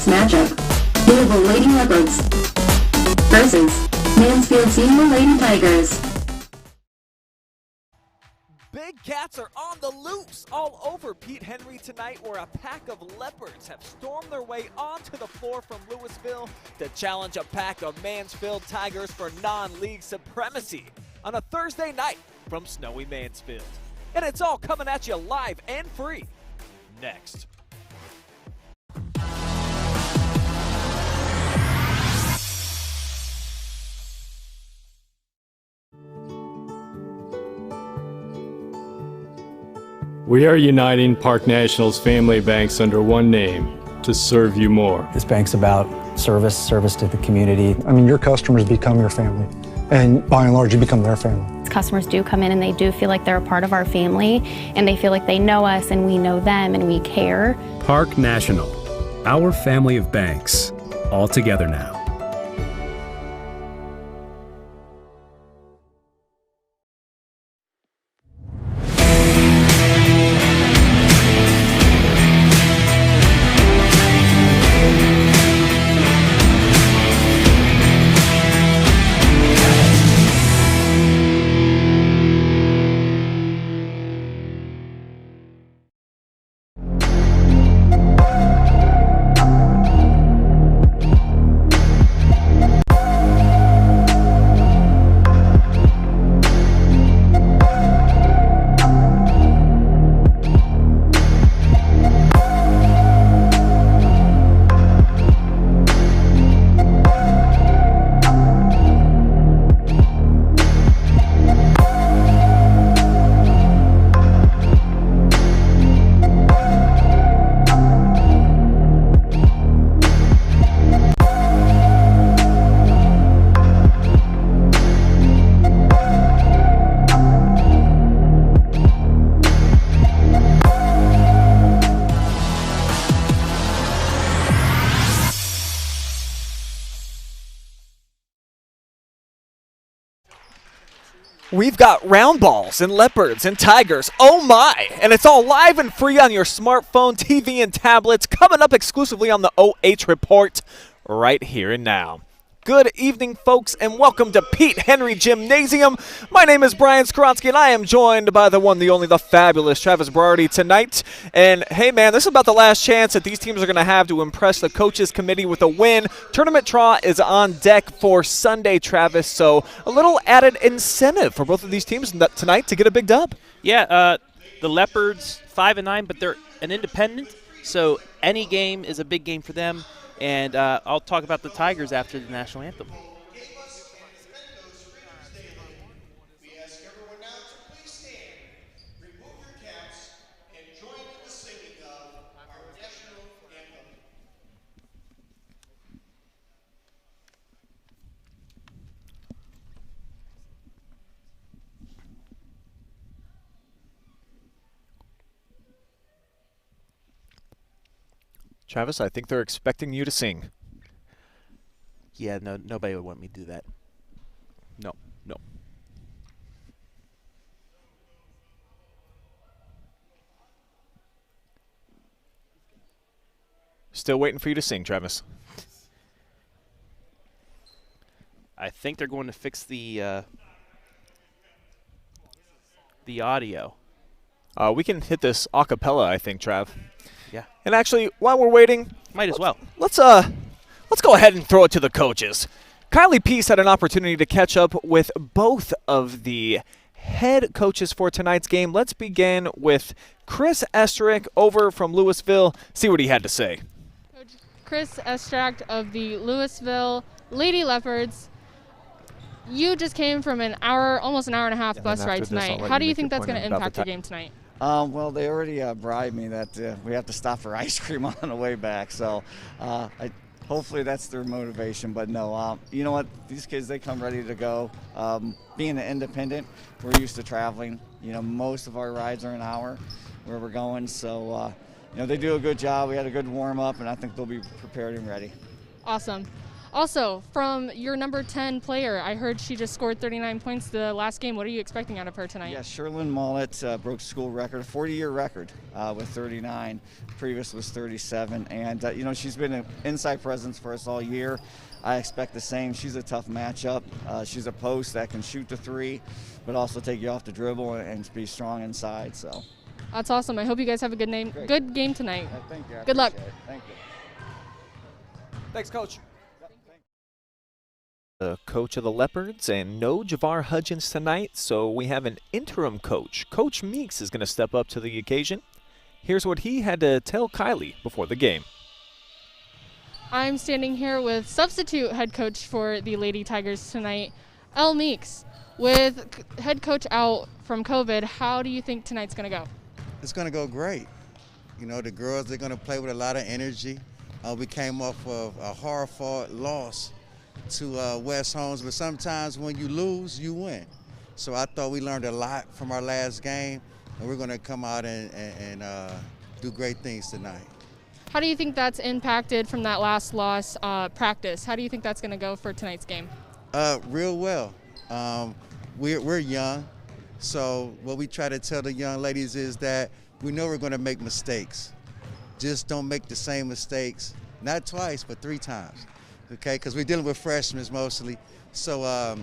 next matchup. Louisville Lady Leopards versus Mansfield Lady Tygers. Big cats are on the loose all over Pete Henry tonight, where a pack of leopards have stormed their way onto the floor from Louisville to challenge a pack of Mansfield Tigers for non-league supremacy on a Thursday night from snowy Mansfield. And it's all coming at you live and free next. We are uniting Park National's family banks under one name to serve you more. This bank's about service to the community. I mean, your customers become your family, and by and large, you become their family. Customers do come in and they do feel like they're a part of our family, and they feel like they know us and we know them and we care. Park National, our family of banks, all together now. We've got round balls and leopards and tigers, oh my! And it's all live and free on your smartphone, TV, and tablets, coming up exclusively on the OH Report right here and now. Good evening, folks, and welcome to Pete Henry Gymnasium. My name is Brian Skronsky, and I am joined by the one, the only, the fabulous Travis Berardi tonight. And, hey, man, this is about the last chance that these teams are going to have to impress the coaches committee with a win. Tournament draw is on deck for Sunday, Travis, so a little added incentive for both of these teams tonight to get a big dub. Yeah, the Leopards 5-9, but they're an independent, so any game is a big game for them. And I'll talk about the Tigers after the national anthem. We ask everyone now to please stand, remove your caps, and join in the singing of our national anthem. Travis, I think they're expecting you to sing. Yeah, no, nobody would want me to do that. No. Still waiting for you to sing, Travis. I think they're going to fix the audio. We can hit this a cappella, I think, Trav. Yeah. And actually, while we're waiting, might as well. Let's go ahead and throw it to the coaches. Kylie Peace had an opportunity to catch up with both of the head coaches for tonight's game. Let's begin with Chris Estrick over from Louisville. See what he had to say. Coach Chris Estrick of the Louisville Lady Leopards. You just came from almost an hour and a half bus ride tonight. How do you think that's going to impact your game tonight? Well, they already bribed me that we have to stop for ice cream on the way back. So hopefully that's their motivation. But no, you know what? These kids, they come ready to go. Being an independent, we're used to traveling. You know, most of our rides are an hour where we're going. So, you know, they do a good job. We had a good warm-up, and I think they'll be prepared and ready. Awesome. Also, from your number 10 player, I heard she just scored 39 points the last game. What are you expecting out of her tonight? Yeah, Sherlyn Mullet broke school record, 40-year record with 39. Previous was 37. And, you know, she's been an inside presence for us all year. I expect the same. She's a tough matchup. She's a post that can shoot the three, but also take you off the dribble and be strong inside. So that's awesome. I hope you guys have a good game tonight. Thank you. Good luck. Thank you. Thanks, Coach. The coach of the Leopards, and no Javar Hudgens tonight, so we have an interim coach. Coach Meeks is going to step up to the occasion. Here's what he had to tell Kylie before the game. I'm standing here with substitute head coach for the Lady Tigers tonight, Elle Meeks. With head coach out from COVID, how do you think tonight's going to go? It's going to go great. You know, the girls are going to play with a lot of energy. We came off of a hard-fought loss to West Holmes, but sometimes when you lose, you win. So I thought we learned a lot from our last game, and we're going to come out and do great things tonight. How do you think that's impacted from that last loss practice? How do you think that's going to go for tonight's game? Real well. We're young, so what we try to tell the young ladies is that we know we're going to make mistakes. Just don't make the same mistakes, not twice, but 3 times. Okay, because we're dealing with freshmen mostly. So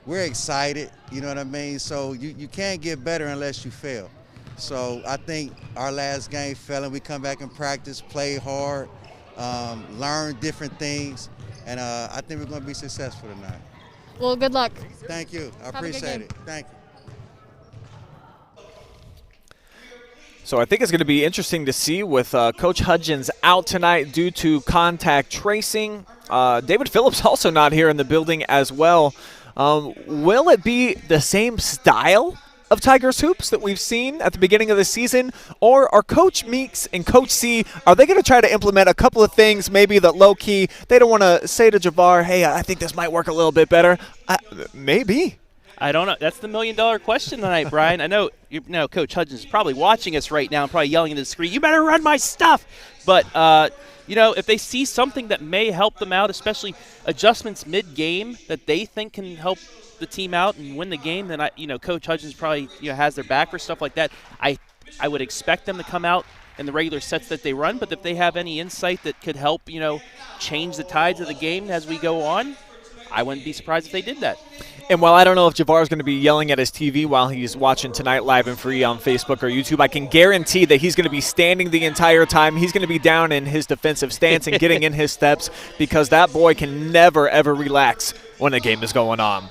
we're excited, you know what I mean? So you can't get better unless you fail. So I think our last game fell and we come back and practice, play hard, learn different things, and I think we're going to be successful tonight. Well, good luck. Thank you. I appreciate it. Thank you. So I think it's going to be interesting to see with Coach Hudgens out tonight due to contact tracing. David Phillips also not here in the building as well. Will it be the same style of Tigers hoops that we've seen at the beginning of the season? Or are Coach Meeks and Coach C, are they going to try to implement a couple of things maybe that low-key they don't want to say to Javar, hey, I think this might work a little bit better? Maybe. I don't know. That's the million-dollar question tonight, Brian. I know Coach Hudgens is probably watching us right now and probably yelling into the screen, you better run my stuff. But, if they see something that may help them out, especially adjustments mid-game that they think can help the team out and win the game, then, Coach Hudgens probably has their back for stuff like that. I would expect them to come out in the regular sets that they run, but if they have any insight that could help, change the tides of the game as we go on, I wouldn't be surprised if they did that. And while I don't know if Javar is going to be yelling at his TV while he's watching tonight live and free on Facebook or YouTube, I can guarantee that he's going to be standing the entire time. He's going to be down in his defensive stance and getting in his steps because that boy can never, ever relax when the game is going on.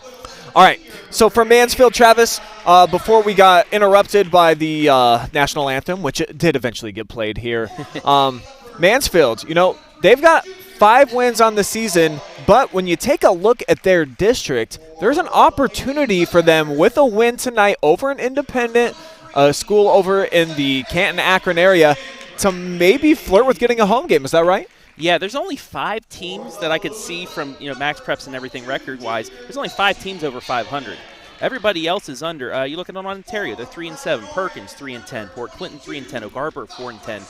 All right, so from Mansfield, Travis, before we got interrupted by the national anthem, which it did eventually get played here, Mansfield, they've got 5 wins on the season, but when you take a look at their district, there's an opportunity for them with a win tonight over an independent school over in the Canton-Akron area to maybe flirt with getting a home game. Is that right? Yeah, there's only 5 teams that I could see from Max Preps and everything record-wise. There's only 5 teams over 500. Everybody else is under. You look at Ontario, they're 3-7. Perkins 3-10. Port Clinton 3-10. Oak Harbor 4-10.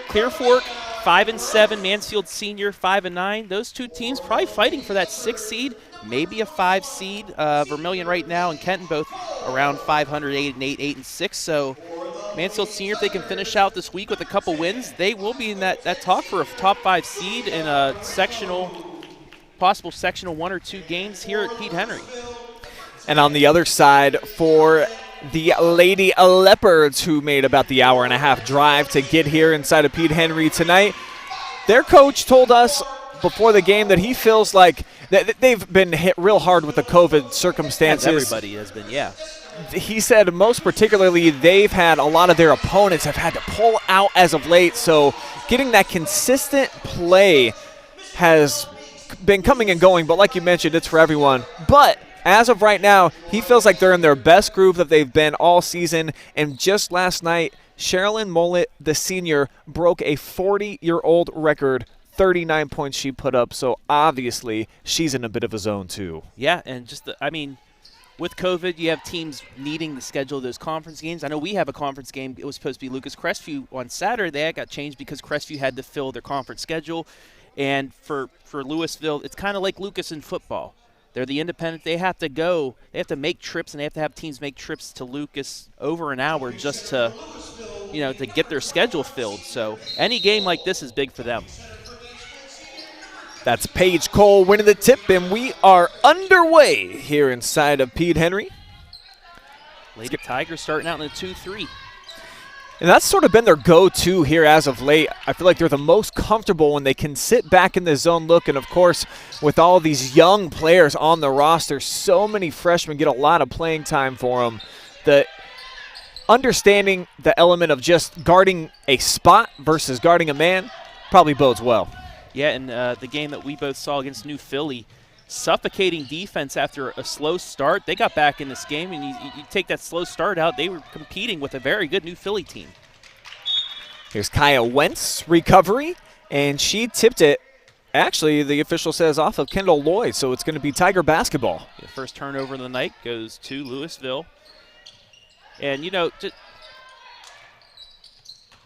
Clear Fork 5-7. Mansfield Senior 5-9. Those 2 teams probably fighting for that 6th seed, maybe a 5 seed. Vermilion right now and Kenton both around 500, 8-8, 8-6. So Mansfield Senior, if they can finish out this week with a couple wins, they will be in that talk for a top 5 seed in a possible sectional 1 or 2 games here at Pete Henry. And on the other side for the Lady Leopards, who made about the hour-and-a-half drive to get here inside of Pete Henry tonight, their coach told us before the game that he feels like they've been hit real hard with the COVID circumstances. As everybody has been, yeah. He said most particularly they've had a lot of their opponents have had to pull out as of late, so getting that consistent play has been coming and going, but like you mentioned, it's for everyone. But as of right now, he feels like they're in their best groove that they've been all season, and just last night, Sherilyn Mullet, the senior, broke a 40-year-old record, 39 points she put up, so obviously she's in a bit of a zone too. Yeah, and with COVID, you have teams needing to schedule those conference games. I know we have a conference game. It was supposed to be Lucas Crestview on Saturday. That got changed because Crestview had to fill their conference schedule. And for Louisville, it's kind of like Lucas in football. They're the independent. They have to go. They have to make trips, and they have to have teams make trips to Lucas over an hour just to, to get their schedule filled. So any game like this is big for them. That's Paige Cole winning the tip, and we are underway here inside of Pete Henry. Lady Tigers starting out in the 2-3. And that's sort of been their go-to here as of late. I feel like they're the most comfortable when they can sit back in the zone look. And, of course, with all these young players on the roster, so many freshmen get a lot of playing time for them. The understanding the element of just guarding a spot versus guarding a man probably bodes well. Yeah, and the game that we both saw against New Philly, suffocating defense after a slow start. They got back in this game, and you take that slow start out, they were competing with a very good New Philly team. Here's Kaya Wentz recovery, and she tipped it. Actually, the official says off of Kendall Lloyd, so it's going to be Tiger basketball. The first turnover of the night goes to Louisville. And,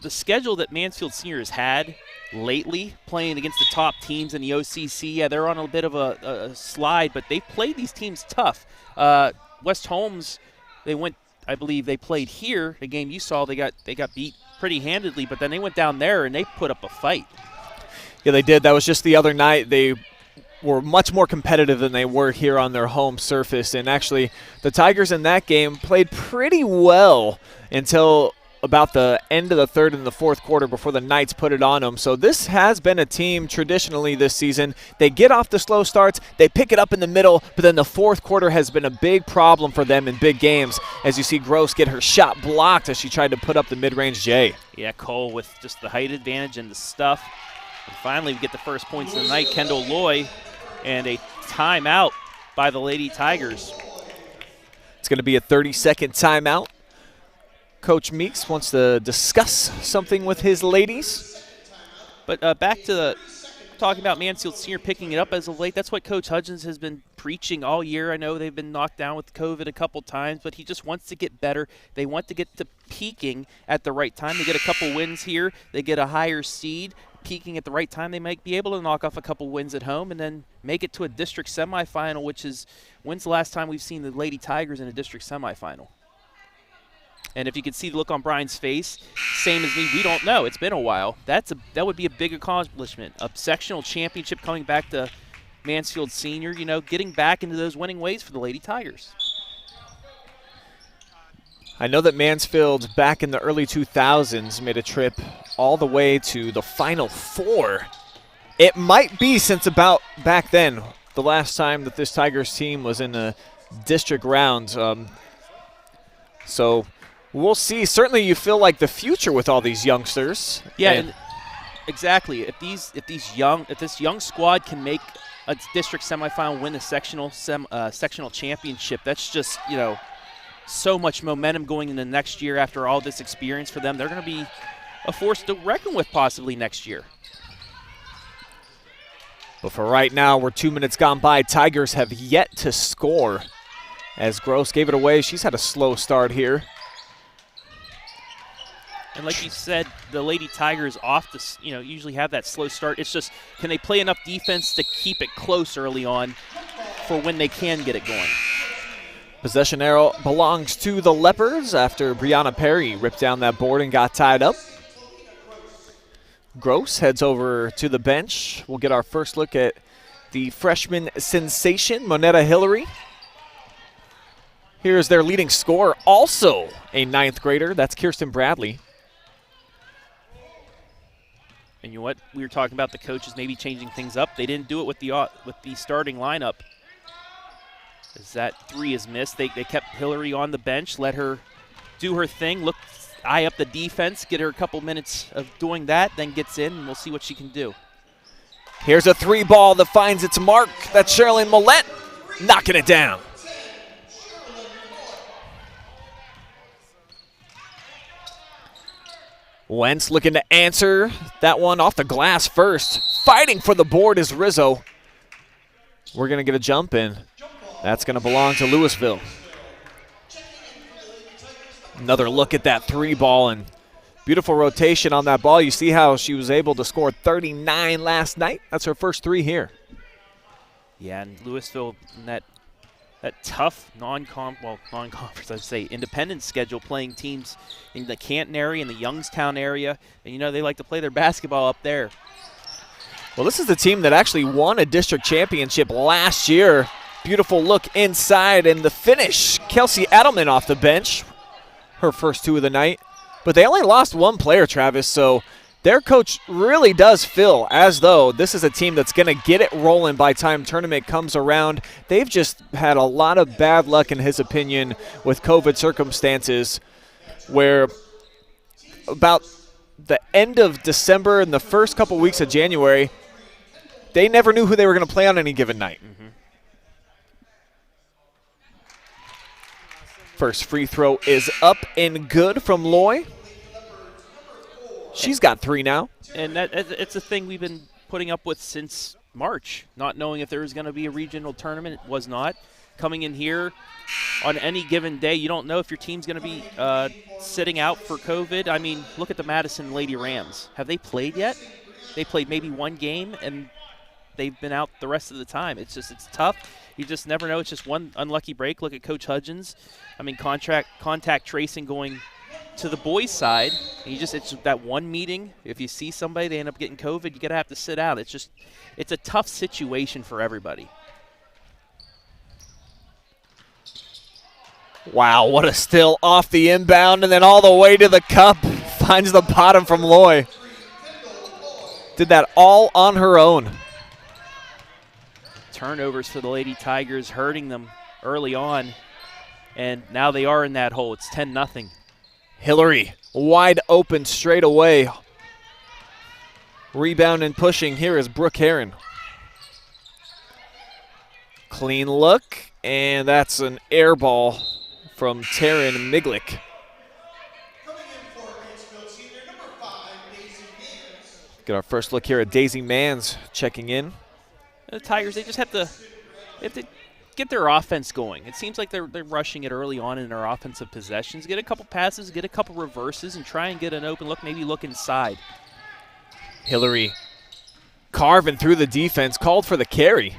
the schedule that Mansfield Senior has had lately, playing against the top teams in the OCC, yeah, they're on a bit of a slide, but they've played these teams tough. West Holmes, I believe they played here. The game you saw, they got beat pretty handedly, but then they went down there and they put up a fight. Yeah, they did. That was just the other night. They were much more competitive than they were here on their home surface, and actually the Tigers in that game played pretty well until about the end of the third and the fourth quarter before the Knights put it on them. So this has been a team traditionally this season. They get off the slow starts, they pick it up in the middle, but then the fourth quarter has been a big problem for them in big games, as you see Gross get her shot blocked as she tried to put up the mid-range J. Yeah, Cole with just the height advantage and the stuff. And finally we get the first points of the night, Kendall Loy, and a timeout by the Lady Tigers. It's going to be a 30-second timeout. Coach Meeks wants to discuss something with his ladies. But back to talking about Mansfield Senior picking it up as of late. That's what Coach Hudgens has been preaching all year. I know they've been knocked down with COVID a couple times, but he just wants to get better. They want to get to peaking at the right time. They get a couple wins here. They get a higher seed. Peaking at the right time, they might be able to knock off a couple wins at home and then make it to a district semifinal, which is, when's the last time we've seen the Lady Tigers in a district semifinal? And if you could see the look on Brian's face, same as me, we don't know. It's been a while. That would be a big accomplishment. A sectional championship coming back to Mansfield Senior, getting back into those winning ways for the Lady Tigers. I know that Mansfield back in the early 2000s made a trip all the way to the Final Four. It might be since about back then, the last time that this Tigers team was in a district round. So we'll see. Certainly you feel like the future with all these youngsters. Yeah, and exactly. If this young squad can make a district semifinal, win the sectional championship, that's just, so much momentum going into next year after all this experience for them. They're going to be a force to reckon with possibly next year. But for right now, we're 2 minutes gone by. Tigers have yet to score as Gross gave it away. She's had a slow start here. And like you said, the Lady Tigers usually have that slow start. It's just, can they play enough defense to keep it close early on for when they can get it going? Possession arrow belongs to the Leopards after Brianna Perry ripped down that board and got tied up. Gross heads over to the bench. We'll get our first look at the freshman sensation, Monetta Hillary. Here's their leading scorer, also a ninth grader. That's Kirsten Bradley. And you know what? We were talking about the coaches maybe changing things up. They didn't do it with the starting lineup. As that three is missed, they kept Hillary on the bench, let her do her thing, eye up the defense, get her a couple minutes of doing that, then gets in, and we'll see what she can do. Here's a three ball that finds its mark. That's Sherilyn Millette knocking it down. Wentz looking to answer that one off the glass first. Fighting for the board is Rizzo. We're going to get a jump in. That's going to belong to Louisville. Another look at that three ball, and Beautiful rotation on that ball. You see how she was able to score 39 last night. That's her first 3 here. Yeah, and Louisville in that tough non-conference, I'd say, independent schedule, playing teams in the Canton area and the Youngstown area. And, they like to play their basketball up there. Well, this is the team that actually won a district championship last year. Beautiful look inside, and the finish. Kelsey Edelman off the bench, her first 2 of the night. But they only lost 1 player, Travis, so their coach really does feel as though this is a team that's going to get it rolling by time tournament comes around. They've just had a lot of bad luck, in his opinion, with COVID circumstances, where about the end of December and the first couple weeks of January, they never knew who they were going to play on any given night. First free throw is up and good from Loy. She's got 3 now. And it's a thing we've been putting up with since March, not knowing if there was going to be a regional tournament. It was not. Coming in here on any given day, you don't know if your team's going to be sitting out for COVID. I mean, look at the Madison Lady Rams. Have they played yet? They played maybe 1 game, and they've been out the rest of the time. It's tough. You just never know. It's just one unlucky break. Look at Coach Hudgens. I mean, contact tracing going to the boys' side. And it's that one meeting. If you see somebody, they end up getting COVID, you're going to have to sit out. It's a tough situation for everybody. Wow, what a steal off the inbound and then all the way to the cup. Finds the bottom from Loy. Did that all on her own. Turnovers for the Lady Tigers, hurting them early on, and now they are in that hole. It's 10-0. Hillary wide open straight away. Rebound and pushing here is Brooke Heron. Clean look, and that's an air ball from Taryn Miglick. Get our first look here at Daisy Manns checking in. The Tigers, they just have to get their offense going. It seems like they're rushing it early on in their offensive possessions. Get a couple passes, get a couple reverses, and try and get an open look, maybe look inside. Hillary carving through the defense, called for the carry.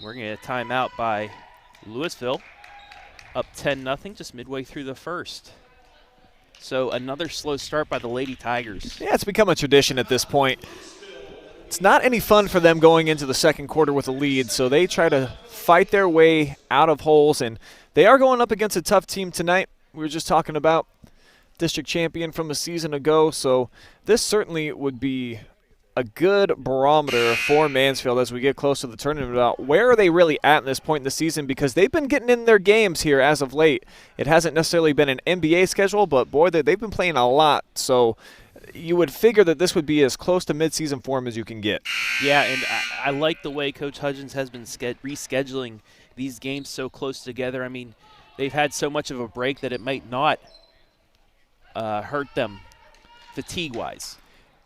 We're going to get a timeout by Louisville. Up 10-0, just midway through the first. So another slow start by the Lady Tigers. Yeah, it's become a tradition at this point. It's not any fun for them going into the second quarter with a lead, so they try to fight their way out of holes, and they are going up against a tough team tonight. We were just talking about district champion from a season ago, so this certainly would be a good barometer for Mansfield as we get close to the tournament about where are they really at in this point in the season, because they've been getting in their games here as of late. It hasn't necessarily been an NBA schedule, but boy, they've been playing a lot. So you would figure that this would be as close to midseason form as you can get. Yeah, and I like the way Coach Hudgens has been rescheduling these games so close together. I mean, they've had so much of a break that it might not hurt them fatigue-wise.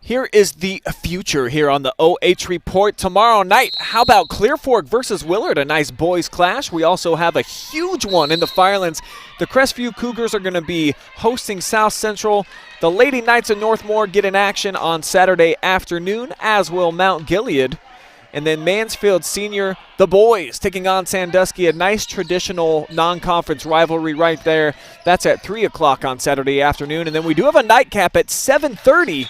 Here is the future here on the OH Report tomorrow night. How about Clear Fork versus Willard, a nice boys clash. We also have a huge one in the Firelands. The Crestview Cougars are going to be hosting South Central. The Lady Knights of Northmore get in action on Saturday afternoon, as will Mount Gilead. And then Mansfield Senior, the boys, taking on Sandusky, a nice traditional non-conference rivalry right there. That's at 3 o'clock on Saturday afternoon. And then we do have a nightcap at 7:30.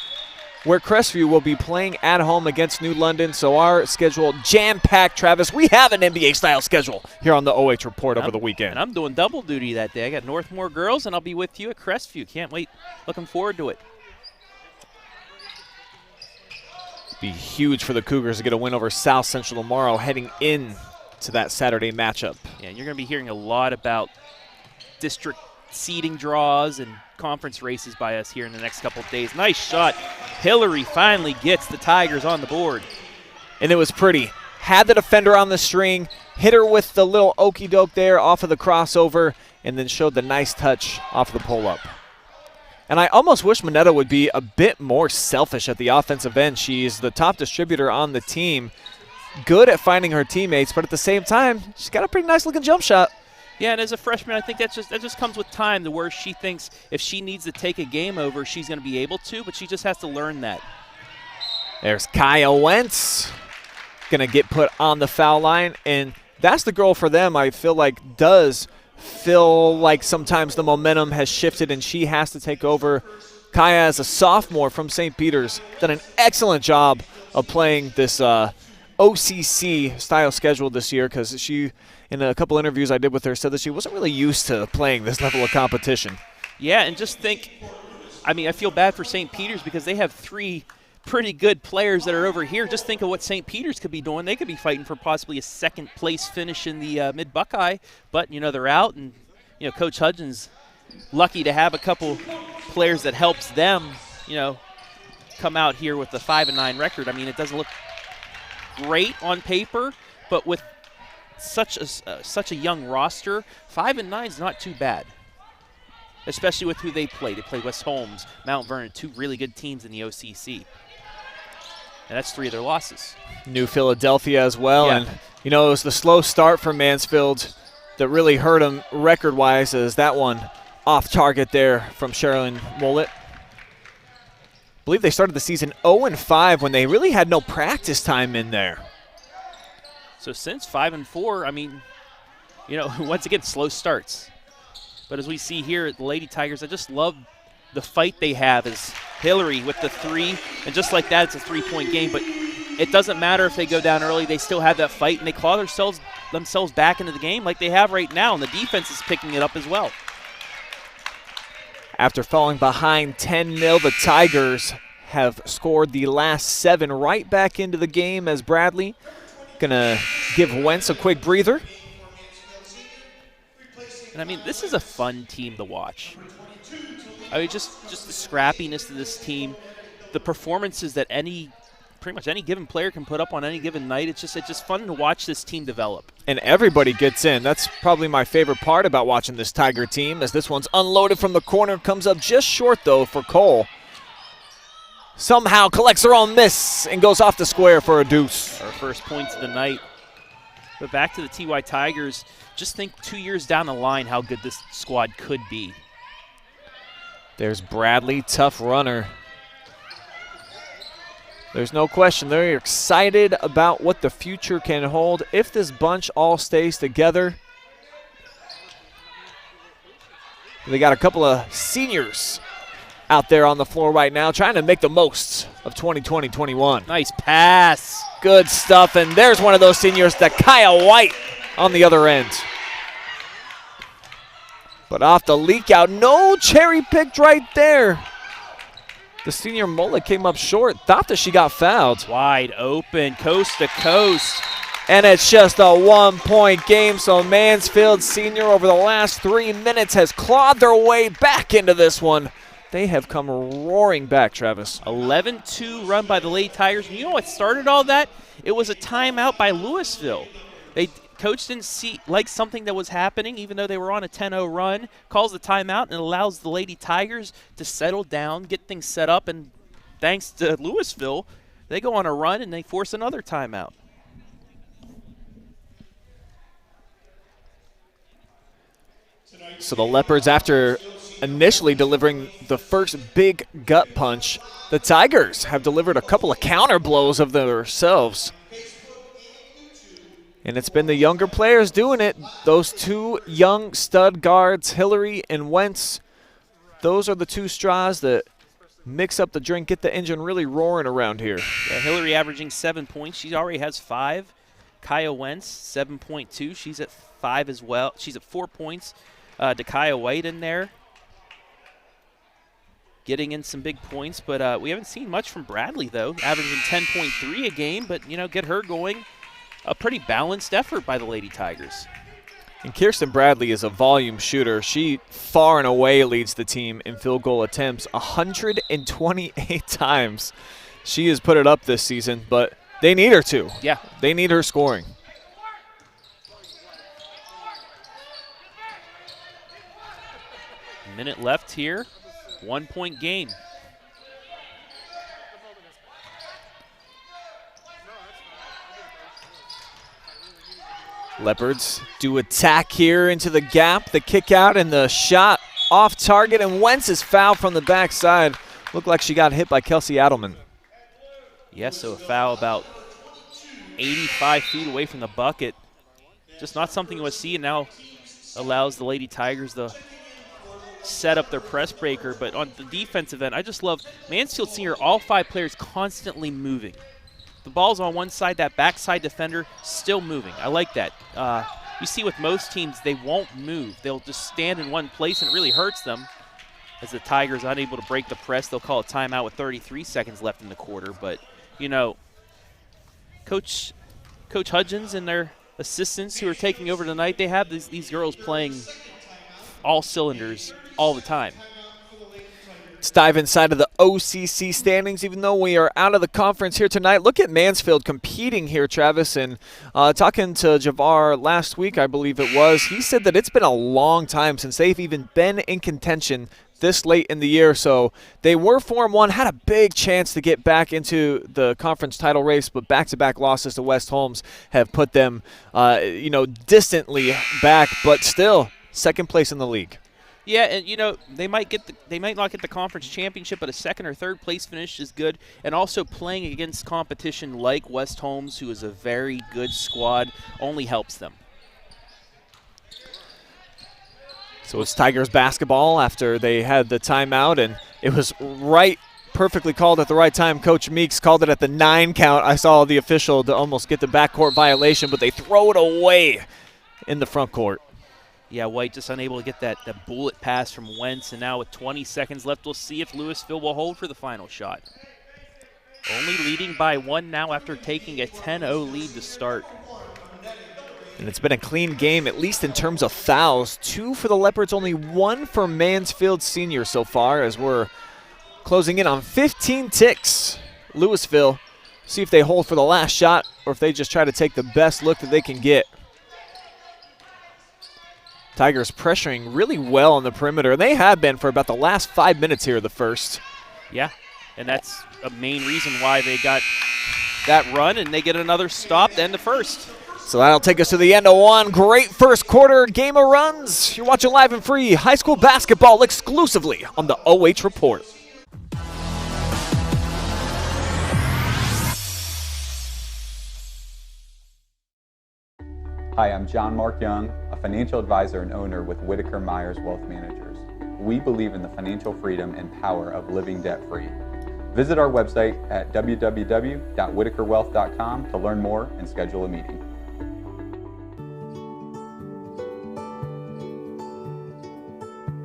where Crestview will be playing at home against New London. So our schedule jam-packed, Travis. We have an NBA-style schedule here on the OH Report over the weekend. And I'm doing double duty that day. I got Northmore girls, and I'll be with you at Crestview. Can't wait. Looking forward to it. Be huge for the Cougars to get a win over South Central tomorrow heading in to that Saturday matchup. Yeah, and you're going to be hearing a lot about district seeding draws and conference races by us here in the next couple of days. Nice shot. Hillary finally gets the Tigers on the board. And it was pretty. Had the defender on the string, hit her with the little okey-doke there off of the crossover, and then showed the nice touch off the pull-up. And I almost wish Monetta would be a bit more selfish at the offensive end. She's the top distributor on the team, good at finding her teammates, but at the same time, she's got a pretty nice-looking jump shot. Yeah, and as a freshman, I think that just comes with time, to where she thinks if she needs to take a game over, she's going to be able to, but she just has to learn that. There's Kaya Wentz going to get put on the foul line, and that's the girl for them I feel like does feel like sometimes the momentum has shifted and she has to take over. Kaya, as a sophomore from St. Peter's, done an excellent job of playing this OCC style schedule this year, because she, in a couple interviews I did with her, said that she wasn't really used to playing this level of competition. Yeah, and just think, I mean, I feel bad for St. Peter's because they have 3 pretty good players that are over here. Just think of what St. Peter's could be doing. They could be fighting for possibly a second-place finish in the Mid-Buckeye, but, they're out, and, Coach Hudgens lucky to have a couple players that helps them, come out here with the 5-9 record. I mean, it doesn't look great on paper, but with such a young roster, 5-9 is not too bad, especially with who they play. They play West Holmes, Mount Vernon, 2 really good teams in the OCC. And that's 3 of their losses. New Philadelphia as well. Yeah. And, it was the slow start for Mansfield that really hurt them record-wise, as that one off target there from Sherilyn Mollett. I believe they started the season 0-5 when they really had no practice time in there. So since 5-4, I mean, once again, slow starts. But as we see here at the Lady Tigers, I just love the fight they have. Is Hillary with the 3, and just like that, it's a 3-point game. But it doesn't matter if they go down early. They still have that fight, and they claw themselves back into the game like they have right now, and the defense is picking it up as well. After falling behind 10-0, the Tigers have scored the last 7 right back into the game, as Bradley going to give Wentz a quick breather. And, I mean, this is a fun team to watch. I mean, just the scrappiness of this team, the performances that pretty much any given player can put up on any given night. It's just fun to watch this team develop. And everybody gets in. That's probably my favorite part about watching this Tiger team, as this one's unloaded from the corner. Comes up just short, though, for Cole. Somehow collects her own miss and goes off the square for a deuce. Our first points of the night. But back to the TY Tigers, just think 2 years down the line how good this squad could be. There's Bradley, tough runner. There's no question they're excited about what the future can hold if this bunch all stays together. They got a couple of seniors out there on the floor right now trying to make the most of 2020-21. Nice pass. Good stuff, and there's one of those seniors, Kaya White, on the other end. But off the leak out, no cherry picked right there. The senior Mullet came up short, thought that she got fouled. Wide open, coast to coast. And it's just a 1-point game, so Mansfield Senior over the last 3 minutes has clawed their way back into this one. They have come roaring back, Travis. 11-2 run by the Lady Tigers. And you know what started all that? It was a timeout by Louisville. Coach didn't see something that was happening, even though they were on a 10-0 run, calls the timeout and allows the Lady Tigers to settle down, get things set up, and thanks to Louisville, they go on a run and they force another timeout. So the Leopards, after initially delivering the first big gut punch, the Tigers have delivered a couple of counter blows of themselves. And it's been the younger players doing it. Those 2 young stud guards, Hillary and Wentz, those are the 2 straws that mix up the drink, get the engine really roaring around here. Yeah, Hillary averaging 7 points. She already has 5. Kaya Wentz, 7.2. She's at 5 as well. She's at 4 points. Kaya White in there, getting in some big points. But we haven't seen much from Bradley, though, averaging 10.3 a game. But, get her going. A pretty balanced effort by the Lady Tigers. And Kirsten Bradley is a volume shooter. She far and away leads the team in field goal attempts 128 times. She has put it up this season, but they need her to. Yeah. They need her scoring. Minute left here. 1-point game. Leopards do attack here into the gap, the kick out and the shot off target, and Wentz is fouled from the backside. Looked like she got hit by Kelsey Adelman. Yes, so a foul about 85 feet away from the bucket. Just not something you want to see, and now allows the Lady Tigers to set up their press breaker. But on the defensive end, I just love Mansfield Senior, all 5 players constantly moving. The ball's on one side, that backside defender still moving. I like that. You see with most teams, they won't move. They'll just stand in one place, and it really hurts them. As the Tigers unable to break the press, they'll call a timeout with 33 seconds left in the quarter. But, you know, Coach Hudgens and their assistants who are taking over tonight, they have these girls playing all cylinders all the time. Let's dive inside of the OCC standings. Even though we are out of the conference here tonight, look at Mansfield competing here, Travis. And talking to Javar last week, I believe it was, he said that it's been a long time since they've even been in contention this late in the year. So they were 4-1, had a big chance to get back into the conference title race, but back-to-back losses to West Holmes have put them, distantly back, but still second place in the league. Yeah, and you know they might not get the conference championship, but a second or third place finish is good. And also playing against competition like West Holmes, who is a very good squad, only helps them. So it's Tigers basketball after they had the timeout, and it was perfectly called at the right time. Coach Meeks called it at the 9 count. I saw the official to almost get the backcourt violation, but they throw it away in the front court. Yeah, White just unable to get that bullet pass from Wentz, and now with 20 seconds left, we'll see if Louisville will hold for the final shot. Only leading by 1 now after taking a 10-0 lead to start. And it's been a clean game, at least in terms of fouls. 2 for the Leopards, only 1 for Mansfield Senior so far, as we're closing in on 15 ticks. Louisville, see if they hold for the last shot or if they just try to take the best look that they can get. Tigers pressuring really well on the perimeter. They have been for about the last 5 minutes here of the first. Yeah, and that's a main reason why they got that run, and they get another stop to end the first. So that'll take us to the end of one great first quarter game of runs. You're watching live and free high school basketball exclusively on the OH Report. Hi, I'm John Mark Young, a financial advisor and owner with Whitaker Myers Wealth Managers. We believe in the financial freedom and power of living debt-free. Visit our website at www.whitakerwealth.com to learn more and schedule a meeting.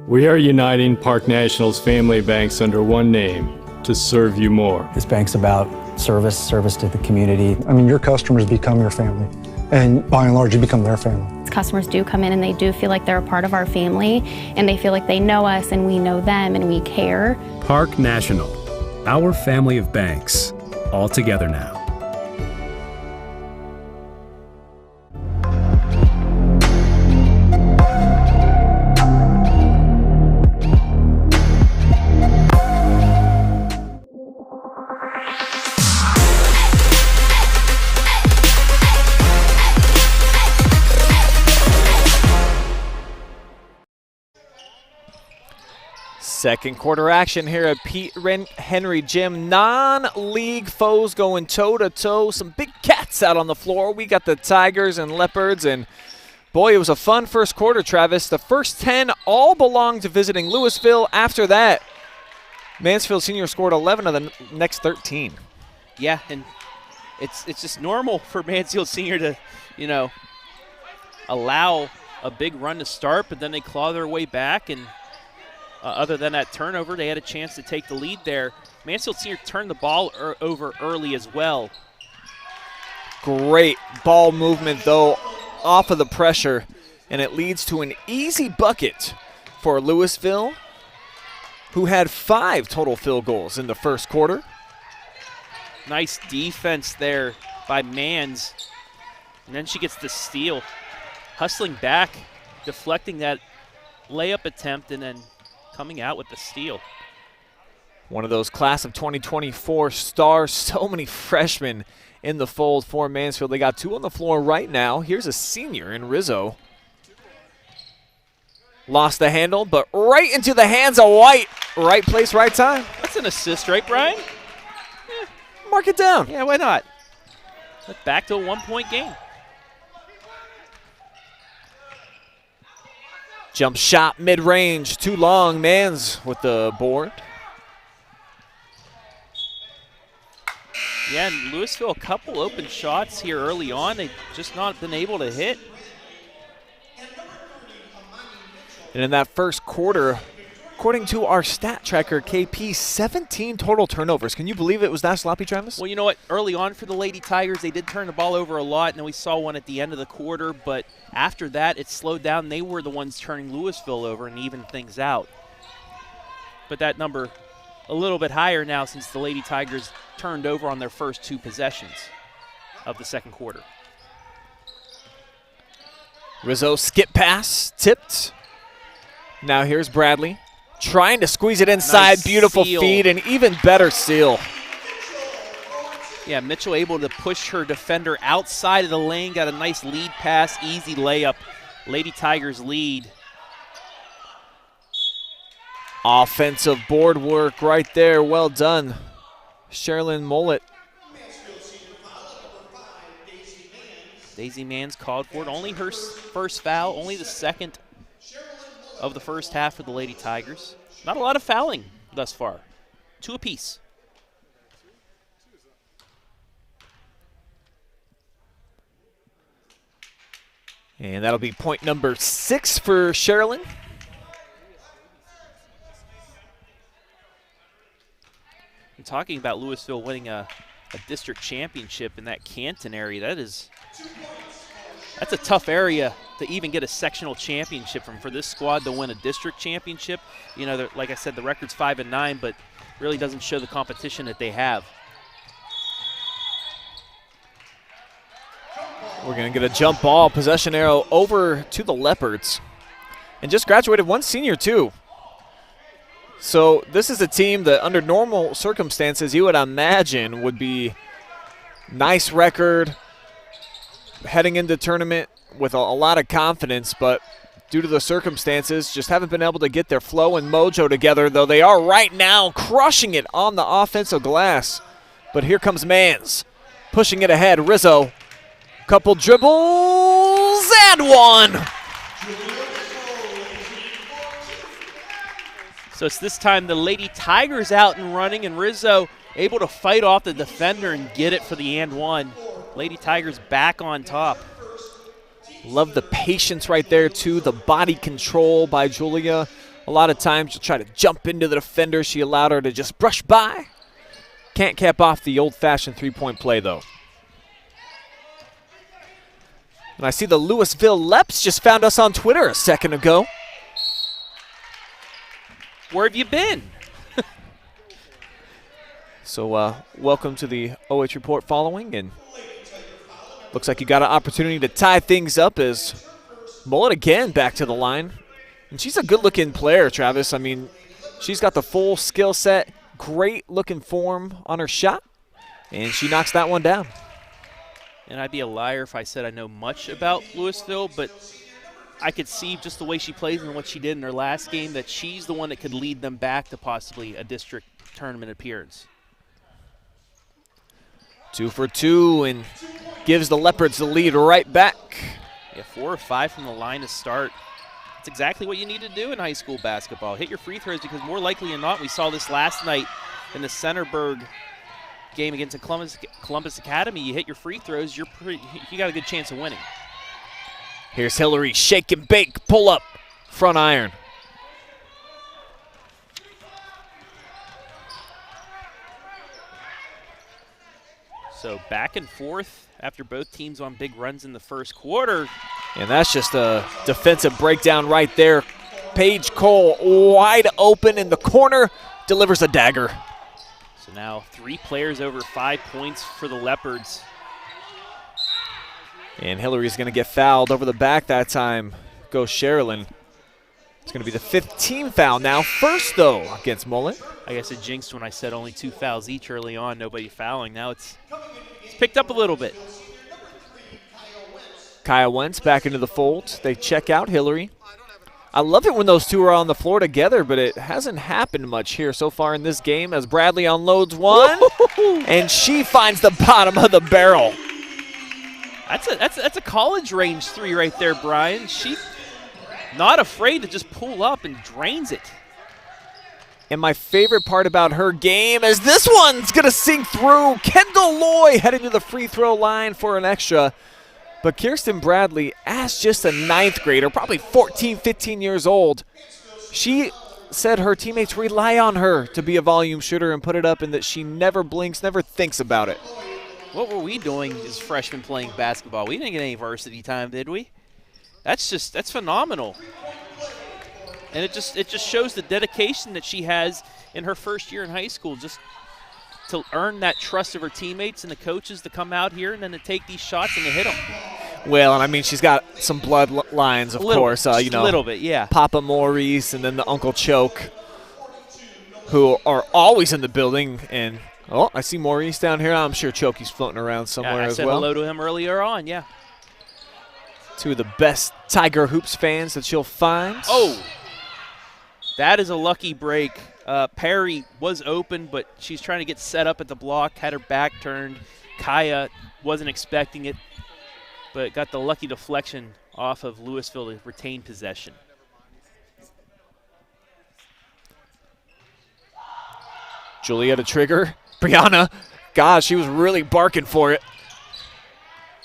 We are uniting Park National's family banks under one name to serve you more. This bank's about service to the community. I mean, your customers become your family, and by and large, you become their family. Customers do come in and they do feel like they're a part of our family, and they feel like they know us and we know them and we care. Park National, our family of banks, all together now. Second quarter action here at Pete Henry Gym. Non-league foes going toe-to-toe. Some big cats out on the floor. We got the Tigers and Leopards, and boy, it was a fun first quarter, Travis. The first 10 all belonged to visiting Louisville. After that, Mansfield Senior scored 11 of the next 13. Yeah, and it's just normal for Mansfield Senior to, allow a big run to start, but then they claw their way back, and other than that turnover, they had a chance to take the lead there. Mansfield Senior turned the ball over early as well. Great ball movement, though, off of the pressure, and it leads to an easy bucket for Louisville, who had 5 total field goals in the first quarter. Nice defense there by Mans, and then she gets the steal. Hustling back, deflecting that layup attempt, and then coming out with the steal. One of those class of 2024 stars, so many freshmen in the fold for Mansfield. They got 2 on the floor right now. Here's a senior in Rizzo. Lost the handle, but right into the hands of White. Right place, right time. That's an assist, right, Brian? Mark it down. Yeah, why not? Back to a 1-point game. Jump shot mid-range, too long. Mans with the board. Yeah, and Louisville, a couple open shots here early on. They've just not been able to hit. And in that first quarter, according to our stat tracker, KP, 17 total turnovers. Can you believe it was that sloppy, Travis? Well, you know what? Early on for the Lady Tigers, they did turn the ball over a lot, and then we saw one at the end of the quarter. But after that, it slowed down. They were the ones turning Louisville over and even things out. But that number a little bit higher now since the Lady Tigers turned over on their first 2 possessions of the second quarter. Rizzo skip pass, tipped. Now here's Bradley. Trying to squeeze it inside. Nice Beautiful seal. feed and even better seal. Yeah, Mitchell able to push her defender outside of the lane. Got a nice lead pass, easy layup. Lady Tigers lead. Offensive board work right there. Well done. Sherilyn Mullet. Daisy Mans called for it. Only her first foul, only the second of the first half for the Lady Tigers. Not a lot of fouling thus far. 2 apiece. And that'll be point number 6 for Sherilyn. I'm talking about Louisville winning a district championship in that Canton area. That's a tough area to even get a sectional championship from. For this squad to win a district championship, you know, like I said, the record's 5-9, but really doesn't show the competition that they have. We're going to get a jump ball, possession arrow over to the Leopards. And just graduated 1 senior, too. So this is a team that under normal circumstances you would imagine would be nice record, heading into tournament with a lot of confidence, but due to the circumstances, just haven't been able to get their flow and mojo together, though they are right now crushing it on the offensive glass. But here comes Mans, pushing it ahead. Rizzo, couple dribbles, and 1. So it's this time the Lady Tigers out and running, and Rizzo able to fight off the defender and get it for the and 1. Lady Tigers back on top. Love the patience right there, too. The body control by Julia. A lot of times she'll try to jump into the defender. She allowed her to just brush by. Can't cap off the old-fashioned three-point play, though. And I see the Louisville Leps just found us on Twitter a second ago. Where have you been? So welcome to the OH Report following, and looks like you got an opportunity to tie things up as Mullet again back to the line. And she's a good-looking player, Travis. I mean, she's got the full skill set, great-looking form on her shot, and she knocks that one down. And I'd be a liar if I said I know much about Louisville, but I could see just the way she plays and what she did in her last game that she's the one that could lead them back to possibly a district tournament appearance. 2 for 2 and gives the Leopards the lead right back. Yeah, 4 or 5 from the line to start. That's exactly what you need to do in high school basketball. Hit your free throws, because more likely than not, we saw this last night in the Centerburg game against Columbus Academy. You hit your free throws, you got a good chance of winning. Here's Hillary, shake and bake, pull up, front iron. So back and forth after both teams on big runs in the first quarter. And that's just a defensive breakdown right there. Paige Cole wide open in the corner, delivers a dagger. So now 3 players over 5 points for the Leopards. And Hillary's going to get fouled over the back that time. Goes Sherilyn. It's going to be the 5th team foul now. First, though, against Mullet. I guess it jinxed when I said only 2 fouls each early on, nobody fouling. Now it's picked up a little bit. Kaya Wentz back into the fold. They check out Hillary. I love it when those two are on the floor together, but it hasn't happened much here so far in this game as Bradley unloads one, and she finds the bottom of the barrel. That's a college range 3 right there, Brian. She not afraid to just pull up and drains it. And my favorite part about her game is this one's going to sink through. Kendall Loy heading to the free throw line for an extra. But Kirsten Bradley, as just a 9th grader, probably 14, 15 years old, she said her teammates rely on her to be a volume shooter and put it up, and that she never blinks, never thinks about it. What were we doing as freshmen playing basketball? We didn't get any varsity time, did we? That's phenomenal. And it just shows the dedication that she has in her first year in high school, just to earn that trust of her teammates and the coaches to come out here and then to take these shots and to hit them. Well, and I mean, she's got some bloodlines, of course. You know, a little bit, yeah. Papa Maurice and then the Uncle Choke, who are always in the building. And, oh, I see Maurice down here. I'm sure Chokey's floating around somewhere as well. I said hello to him earlier on, yeah. Two of the best Tiger Hoops fans that you'll find. Oh, that is a lucky break. Perry was open, but she's trying to get set up at the block, had her back turned. Kaya wasn't expecting it, but got the lucky deflection off of Louisville to retain possession. Julia to trigger. Brianna, God, she was really barking for it.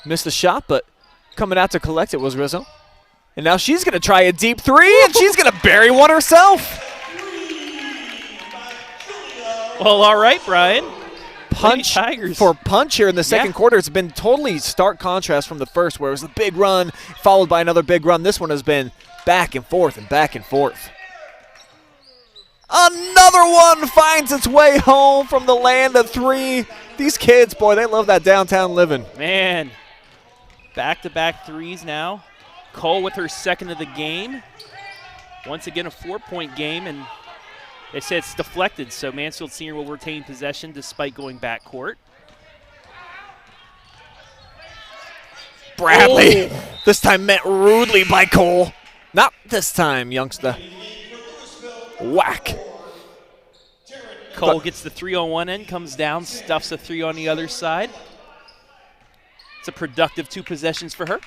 Missed the shot, but coming out to collect it was Rizzo. And now she's going to try a deep 3, and she's going to bury one herself. Well, all right, Brian. Punch for punch here in the second quarter. It's been totally stark contrast from the first, where it was a big run followed by another big run. This one has been back and forth and back and forth. Another one finds its way home from the land of 3. These kids, boy, they love that downtown living. Man, back-to-back 3s now. Cole with her second of the game. Once again, a 4-point game, and they say it's deflected, so Mansfield Senior will retain possession despite going backcourt. Bradley, this time met rudely by Cole. Not this time, youngster. Whack. Cole gets the 3 on one end, comes down, stuffs a 3 on the other side. It's a productive 2 possessions for her.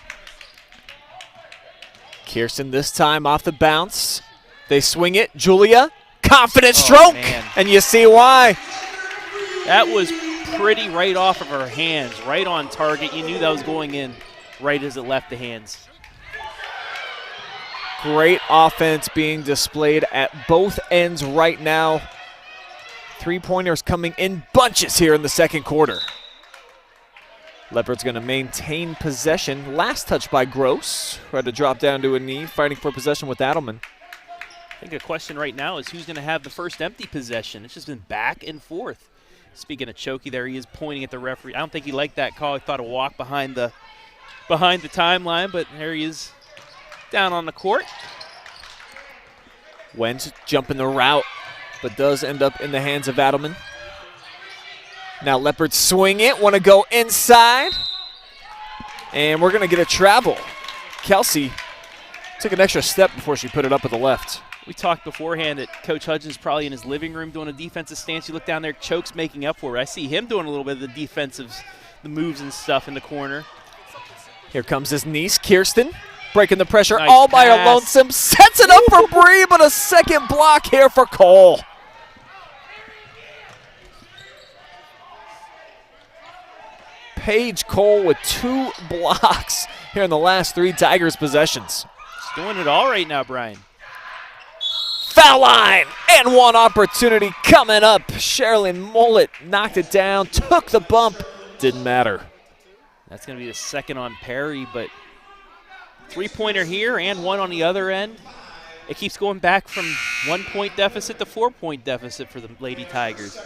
Kirsten this time off the bounce. They swing it. Julia, confident stroke, and you see why. That was pretty right off of her hands, right on target. You knew that was going in right as it left the hands. Great offense being displayed at both ends right now. 3-pointers coming in bunches here in the second quarter. Leopard's going to maintain possession. Last touch by Gross, who had to drop down to a knee, fighting for possession with Adelman. I think the question right now is who's going to have the first empty possession. It's just been back and forth. Speaking of Chokey there, he is pointing at the referee. I don't think he liked that call. He thought a walk behind the timeline, but there he is down on the court. Wentz jumping the route, but does end up in the hands of Adelman. Now Leopards swing it, want to go inside. And we're going to get a travel. Kelsey took an extra step before she put it up with the left. We talked beforehand that Coach Hudgens probably in his living room doing a defensive stance. You look down there, Choke's making up for it. I see him doing a little bit of the defensive, the moves and stuff in the corner. Here comes his niece, Kirsten, breaking the pressure Nice all by her pass. lonesome. Sets it up for Bree, but a second block here for Cole. Paige Cole with 2 blocks here in the last 3 Tigers possessions. She's doing it all right now, Brian. Foul line, and one opportunity coming up. Sherilyn Mullet knocked it down, took the bump, didn't matter. That's going to be the second on Perry, but 3-pointer here and 1 on the other end. It keeps going back from 1-point deficit to 4-point deficit for the Lady Tigers.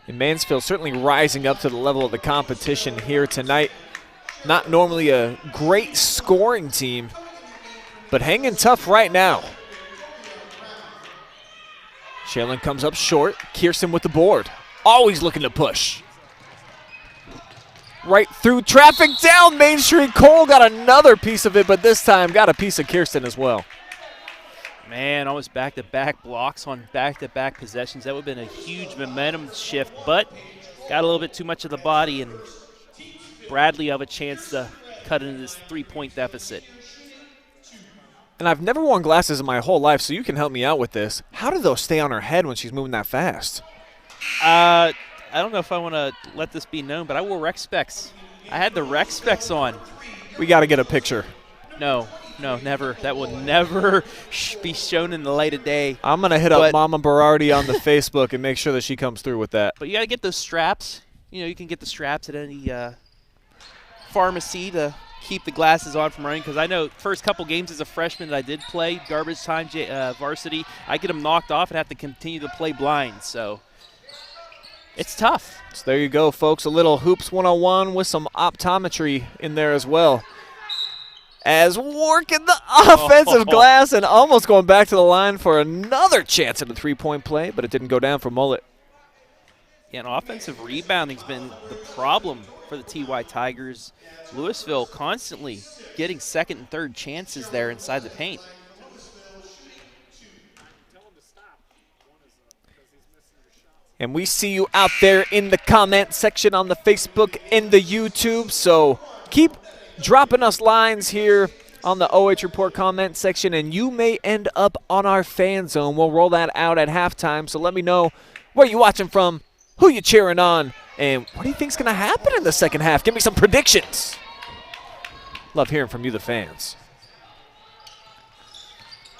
And Mansfield certainly rising up to the level of the competition here tonight. Not normally a great scoring team, but hanging tough right now. Shaylin comes up short. Kirsten with the board. Always looking to push. Right through traffic down Main Street. Cole got another piece of it, but this time got a piece of Kirsten as well. Man, almost back-to-back blocks on back-to-back possessions. That would have been a huge momentum shift, but got a little bit too much of the body, and Bradley have a chance to cut into this 3-point deficit. And I've never worn glasses in my whole life, so you can help me out with this. How do those stay on her head when she's moving that fast? I don't know if I want to let this be known, but I wore rec specs. I had the rec specs on. We got to get a picture. No, never. That will never be shown in the light of day. I'm going to hit up Mama Berardi on the Facebook and make sure that she comes through with that. But you got to get those straps. You know, you can get the straps at any pharmacy to keep the glasses on from running, because I know first couple games as a freshman that I did play garbage time varsity, I get them knocked off and have to continue to play blind. So it's tough. So there you go, folks. A little Hoops 101 with some optometry in there as well. As working the offensive glass and almost going back to the line for another chance at a three-point play, but it didn't go down for Mullet. Yeah, and offensive rebounding's been the problem for the TY Tigers. Louisville constantly getting second and third chances there inside the paint. And we see you out there in the comment section on the Facebook and the YouTube, so keep dropping us lines here on the OH Report comment section, and you may end up on our fan zone. We'll roll that out at halftime, so let me know where you're watching from, who you cheering on, and what do you think's going to happen in the second half? Give me some predictions. Love hearing from you, the fans.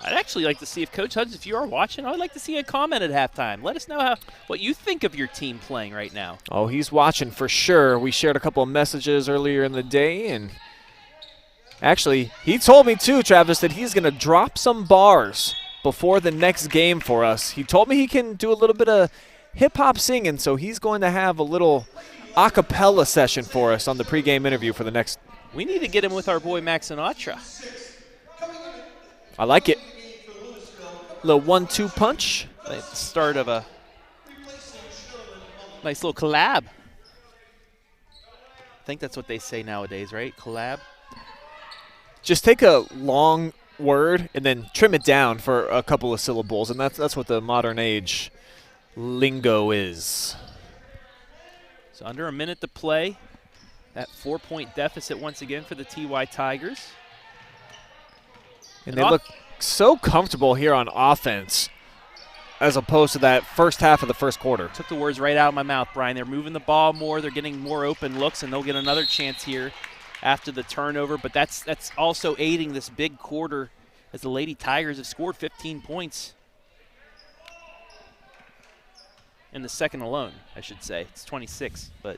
I'd actually like to see if Coach Hudson, if you are watching, I would like to see a comment at halftime. Let us know what you think of your team playing right now. Oh, he's watching for sure. We shared a couple of messages earlier in the day, and actually, he told me too, Travis, that he's going to drop some bars before the next game for us. He told me he can do a little bit of hip-hop singing, so he's going to have a little a cappella session for us on the pregame interview for the next. We need to get him with our boy Max Sinatra. I like it. Little 1-2 punch. The start of a nice little collab. I think that's what they say nowadays, right? Collab. Just take a long word and then trim it down for a couple of syllables, and that's what the modern age lingo is. So under a minute to play. That 4-point deficit once again for the TY Tigers. And they look so comfortable here on offense as opposed to that first half of the first quarter. Took the words right out of my mouth, Brian. They're moving the ball more. They're getting more open looks, and they'll get another chance here after the turnover. But that's also aiding this big quarter as the Lady Tigers have scored 15 points in the second alone, I should say. It's 26, but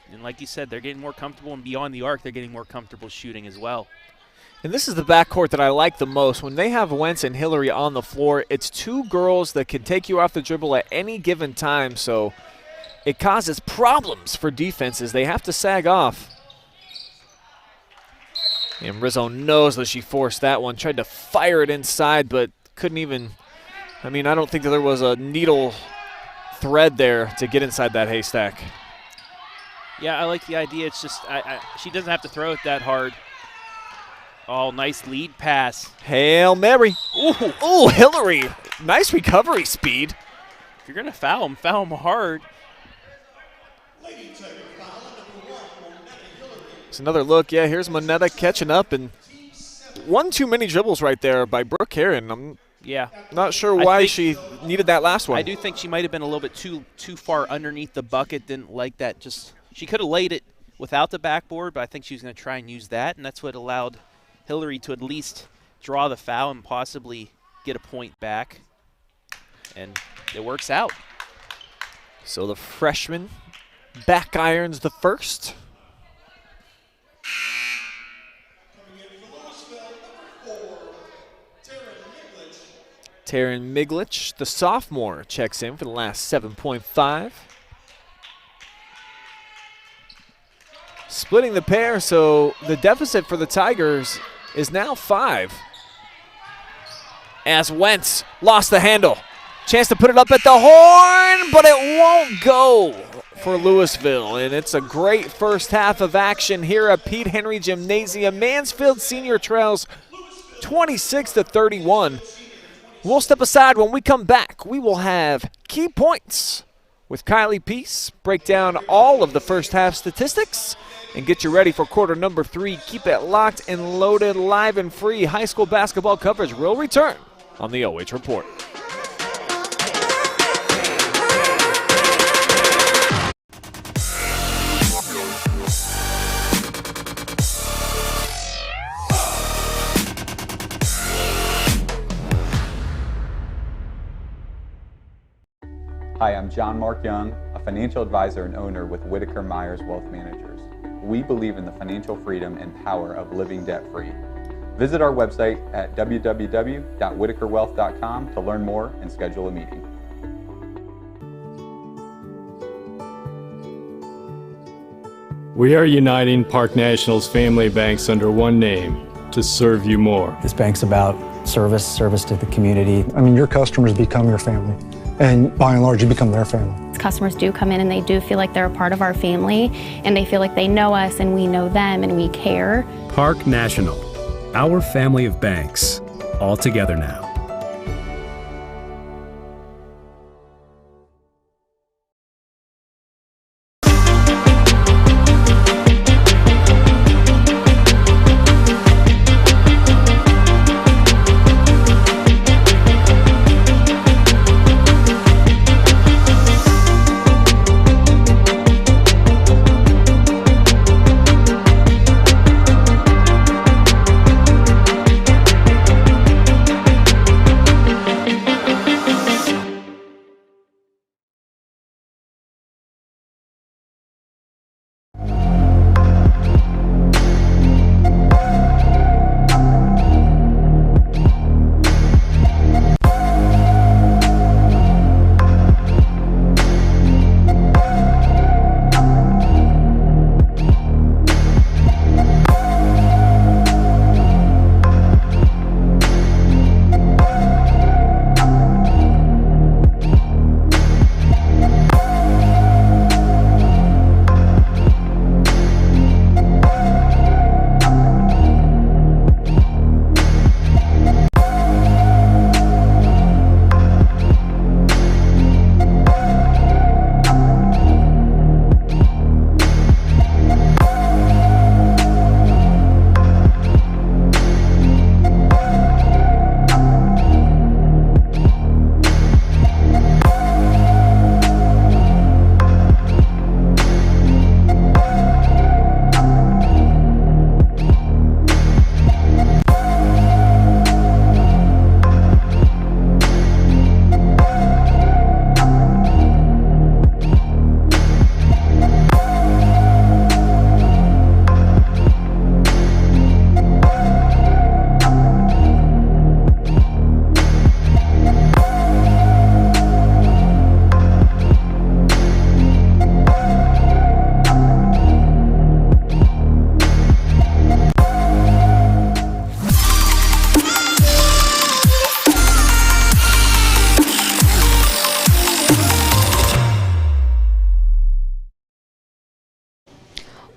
and like you said, they're getting more comfortable, and beyond the arc, they're getting more comfortable shooting as well. And this is the backcourt that I like the most. When they have Wentz and Hillary on the floor, it's two girls that can take you off the dribble at any given time, so it causes problems for defenses. They have to sag off. And Rizzo knows that she forced that one. Tried to fire it inside, but couldn't even. I mean, I don't think that there was a needle thread there to get inside that haystack. Yeah, I like the idea. It's just she doesn't have to throw it that hard. Oh, nice lead pass. Hail Mary. Ooh, Hillary. Nice recovery speed. If you're going to foul him hard. It's another look. Yeah, here's Monetta catching up, and one too many dribbles right there by Brooke Heron. I'm not sure why she needed that last one. I do think she might have been a little bit too far underneath the bucket. Didn't like that. She could have laid it without the backboard, but I think she was going to try and use that, and that's what allowed Hillary to at least draw the foul and possibly get a point back. And it works out. So the freshman back irons the first. Taryn Miglich, the sophomore, checks in for the last 7.5. splitting the pair, so the deficit for the Tigers is now 5. As Wentz lost the handle. Chance to put it up at the horn, but it won't go for Louisville. And it's a great first half of action here at Pete Henry Gymnasium. Mansfield Senior trails 26-31. We'll step aside. When we come back, we will have key points with Kylie Peace, break down all of the first half statistics, and get you ready for quarter number 3. Keep it locked and loaded, live and free. High school basketball coverage will return on the OH Report. Hi, I'm John Mark Young, a financial advisor and owner with Whitaker Myers Wealth Managers. We believe in the financial freedom and power of living debt-free. Visit our website at www.whitakerwealth.com to learn more and schedule a meeting. We are uniting Park National's family banks under one name to serve you more. This bank's about service to the community. I mean, your customers become your family, and by and large, you become their family. Customers do come in and they do feel like they're a part of our family, and they feel like they know us and we know them and we care. Park National, our family of banks, all together now.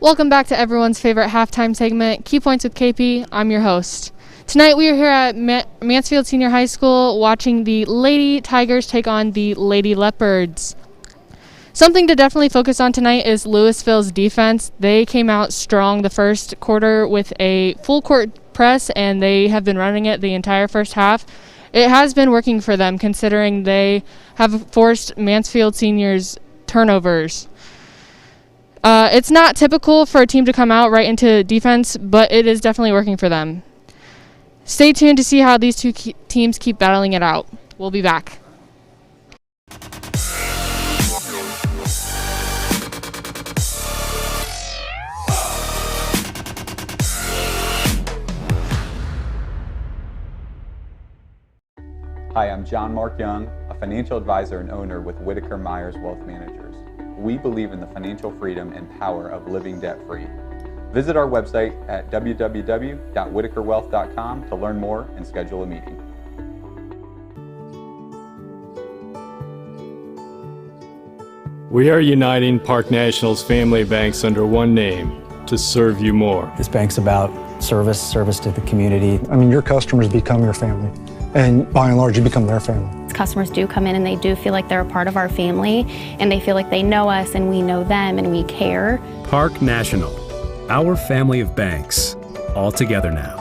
Welcome back to everyone's favorite halftime segment, Key Points with KP. I'm your host. Tonight we are here at Mansfield Senior High School watching the Lady Tigers take on the Lady Leopards. Something to definitely focus on tonight is Louisville's defense. They came out strong the first quarter with a full court press, and they have been running it the entire first half. It has been working for them considering they have forced Mansfield Seniors turnovers. It's not typical for a team to come out right into defense, but it is definitely working for them. Stay tuned to see how these two teams keep battling it out. We'll be back. Hi, I'm John Mark Young, a financial advisor and owner with Whitaker Myers Wealth Managers. we believe in the financial freedom and power of living debt-free. Visit our website at www.whitakerwealth.com to learn more and schedule a meeting. We are uniting Park National's family banks under one name to serve you more. This bank's about service to the community. I mean, your customers become your family, and by and large, you become their family. Customers do come in and they do feel like they're a part of our family, and they feel like they know us and we know them and we care. Park National, our family of banks, all together now.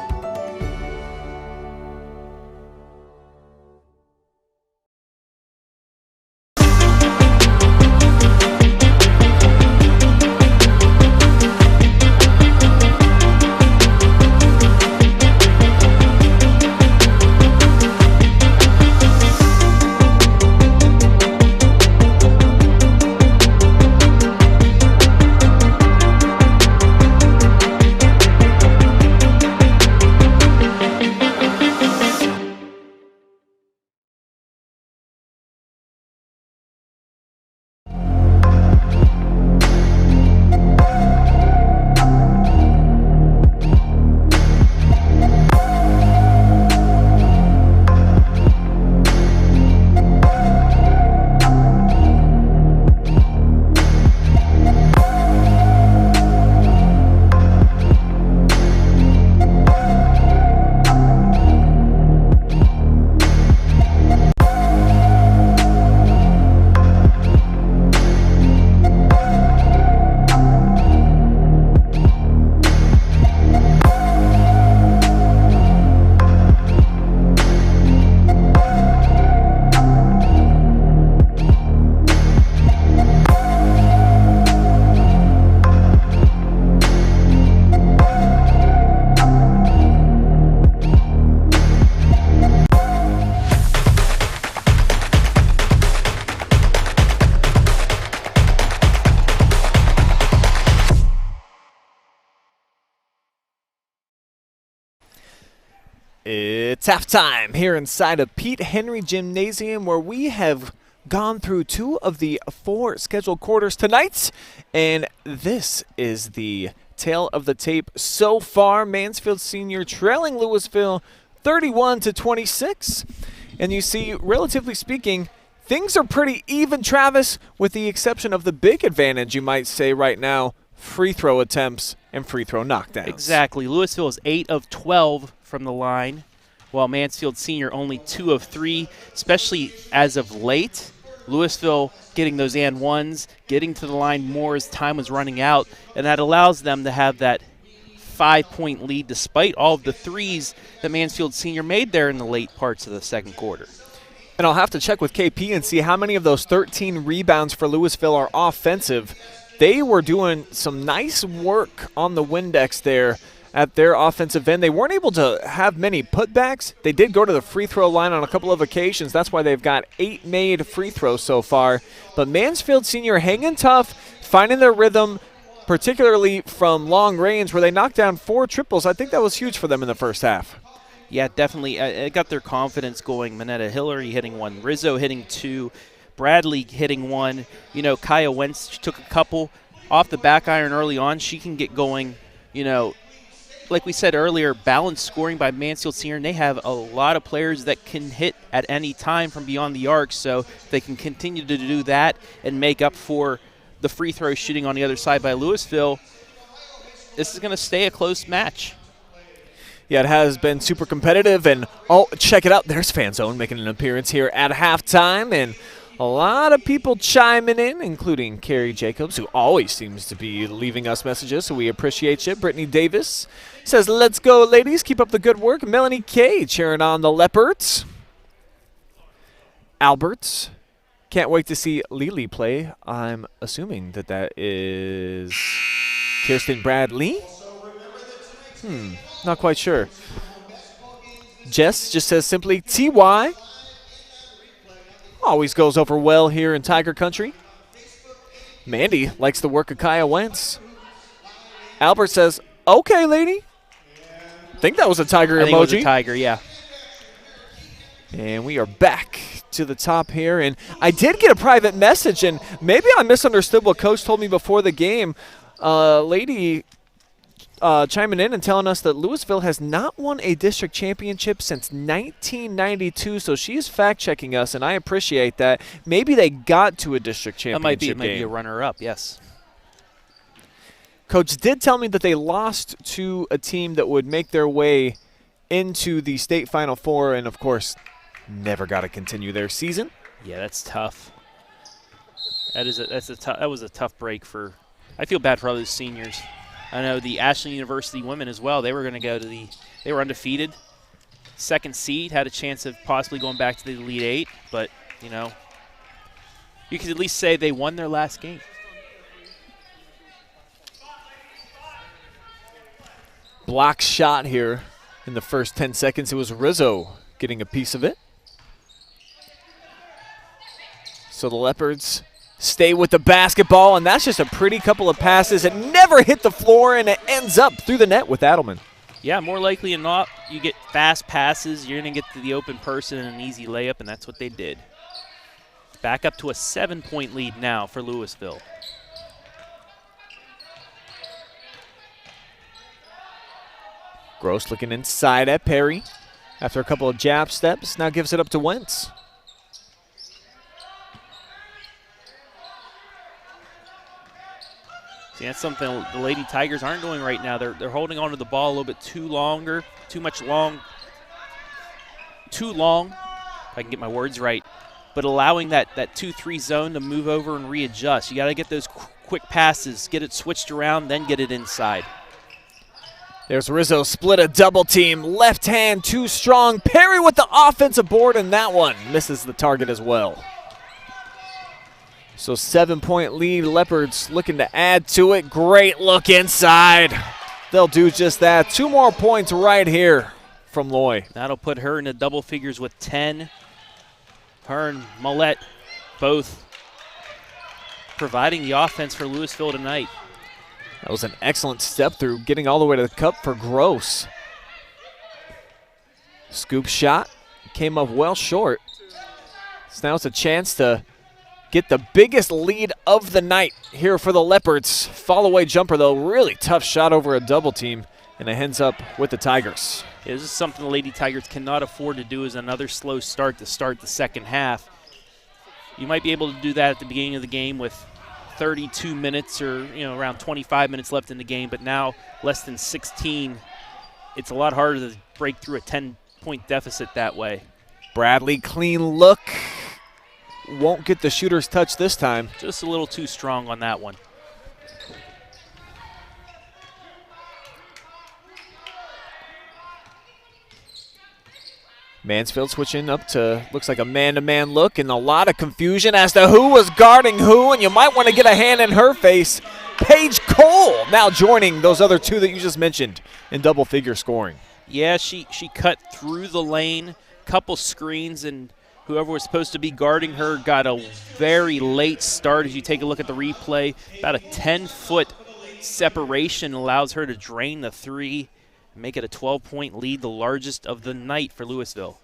It's halftime here inside of Pete Henry Gymnasium, where we have gone through 2 of the 4 scheduled quarters tonight, and this is the tale of the tape so far. Mansfield Senior trailing Louisville 31-26, and you see, relatively speaking, things are pretty even, Travis, with the exception of the big advantage, you might say right now, free throw attempts and free throw knockdowns. Exactly. Louisville is 8 of 12 from the line, while Mansfield Senior only 2 of 3, especially as of late. Louisville getting those and ones, getting to the line more as time was running out, and that allows them to have that 5-point lead despite all of the threes that Mansfield Senior made there in the late parts of the second quarter. And I'll have to check with KP and see how many of those 13 rebounds for Louisville are offensive. They were doing some nice work on the Windex there at their offensive end. They weren't able to have many putbacks. They did go to the free throw line on a couple of occasions. That's why they've got 8 made free throws so far. But Mansfield Senior hanging tough, finding their rhythm, particularly from long range where they knocked down 4 triples. I think that was huge for them in the first half. Yeah, definitely. It got their confidence going. Minetta Hillary hitting 1, Rizzo hitting 2, Bradley hitting 1. You know, Kaya Wentz took a couple off the back iron early on. She can get going, you know. Like we said earlier, balanced scoring by Mansfield Senior, and they have a lot of players that can hit at any time from beyond the arc, so they can continue to do that and make up for the free throw shooting on the other side by Louisville. This is going to stay a close match. Yeah, it has been super competitive, and oh, check it out. There's Fan Zone making an appearance here at halftime, and a lot of people chiming in, including Carrie Jacobs, who always seems to be leaving us messages, so we appreciate you. Brittany Davis says, let's go, ladies. Keep up the good work. Melanie K cheering on the Leopards. Alberts, can't wait to see Lily play. I'm assuming that that is Kirsten Bradley. Not quite sure. Jess just says simply TY. Always goes over well here in Tiger Country. Mandy likes the work of Kaya Wentz. Albert says, okay, lady. I think that was a tiger emoji. I think it was a tiger, yeah. And we are back to the top here. And I did get a private message, and maybe I misunderstood what Coach told me before the game. Lady chiming in and telling us that Louisville has not won a district championship since 1992, so she's fact-checking us, and I appreciate that. Maybe they got to a district championship That might be a runner-up, yes. Coach did tell me that they lost to a team that would make their way into the state Final Four, and of course, never got to continue their season. Yeah, that's tough. That was a tough break for. I feel bad for all those seniors. I know the Ashland University women as well. They were going to go to they were undefeated. Second seed, had a chance of possibly going back to the Elite Eight, but, you know, you could at least say they won their last game. Block shot here in the first 10 seconds. It was Rizzo getting a piece of it. So the Leopards stay with the basketball, and that's just a pretty couple of passes. It never hit the floor, and it ends up through the net with Adelman. Yeah, more likely than not, you get fast passes, you're going to get to the open person and an easy layup, and that's what they did. Back up to a 7-point lead now for Louisville. Gross looking inside at Perry. After a couple of jab steps, now gives it up to Wentz. See, that's something the Lady Tigers aren't doing right now. They're holding on to the ball a little bit too long, if I can get my words right, but allowing that 2-3 zone to move over and readjust. You got to get those quick passes, get it switched around, then get it inside. There's Rizzo, split a double team, left hand too strong. Perry with the offensive board, and that one misses the target as well. So 7-point lead, Leopards looking to add to it. Great look inside. They'll do just that. 2 more points right here from Loy. That'll put her into double figures with 10. Her and Millette both providing the offense for Louisville tonight. That was an excellent step through, getting all the way to the cup for Gross. Scoop shot, came up well short. So now it's a chance to get the biggest lead of the night here for the Leopards. Fall-away jumper, though, really tough shot over a double team, and it ends up with the Tigers. Yeah, this is something the Lady Tigers cannot afford to do, is another slow start to start the second half. You might be able to do that at the beginning of the game with 32 minutes or, you know, around 25 minutes left in the game, but now less than 16, it's a lot harder to break through a 10-point deficit that way. Bradley, clean look. Won't get the shooter's touch this time. Just a little too strong on that one. Mansfield switching up to, looks like a man-to-man look, and a lot of confusion as to who was guarding who, and you might want to get a hand in her face. Paige Cole now joining those other two that you just mentioned in double-figure scoring. Yeah, she cut through the lane, couple screens, and whoever was supposed to be guarding her got a very late start. As you take a look at the replay, about a 10-foot separation allows her to drain the three, make it a 12-point lead, the largest of the night for Louisville.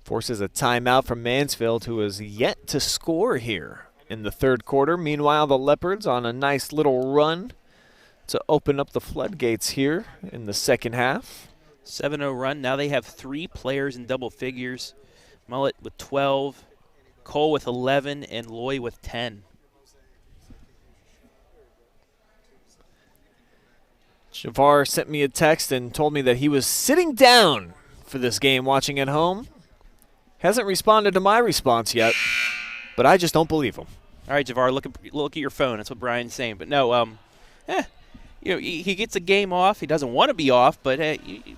Forces a timeout from Mansfield, who is yet to score here in the third quarter. Meanwhile, the Leopards on a nice little run to open up the floodgates here in the second half. 7-0 run. Now they have 3 players in double figures. Mullet with 12, Cole with 11, and Loy with 10. Javar sent me a text and told me that he was sitting down for this game watching at home. Hasn't responded to my response yet, but I just don't believe him. All right, Javar, look at your phone. That's what Brian's saying. But no, you know, he gets a game off. He doesn't want to be off, but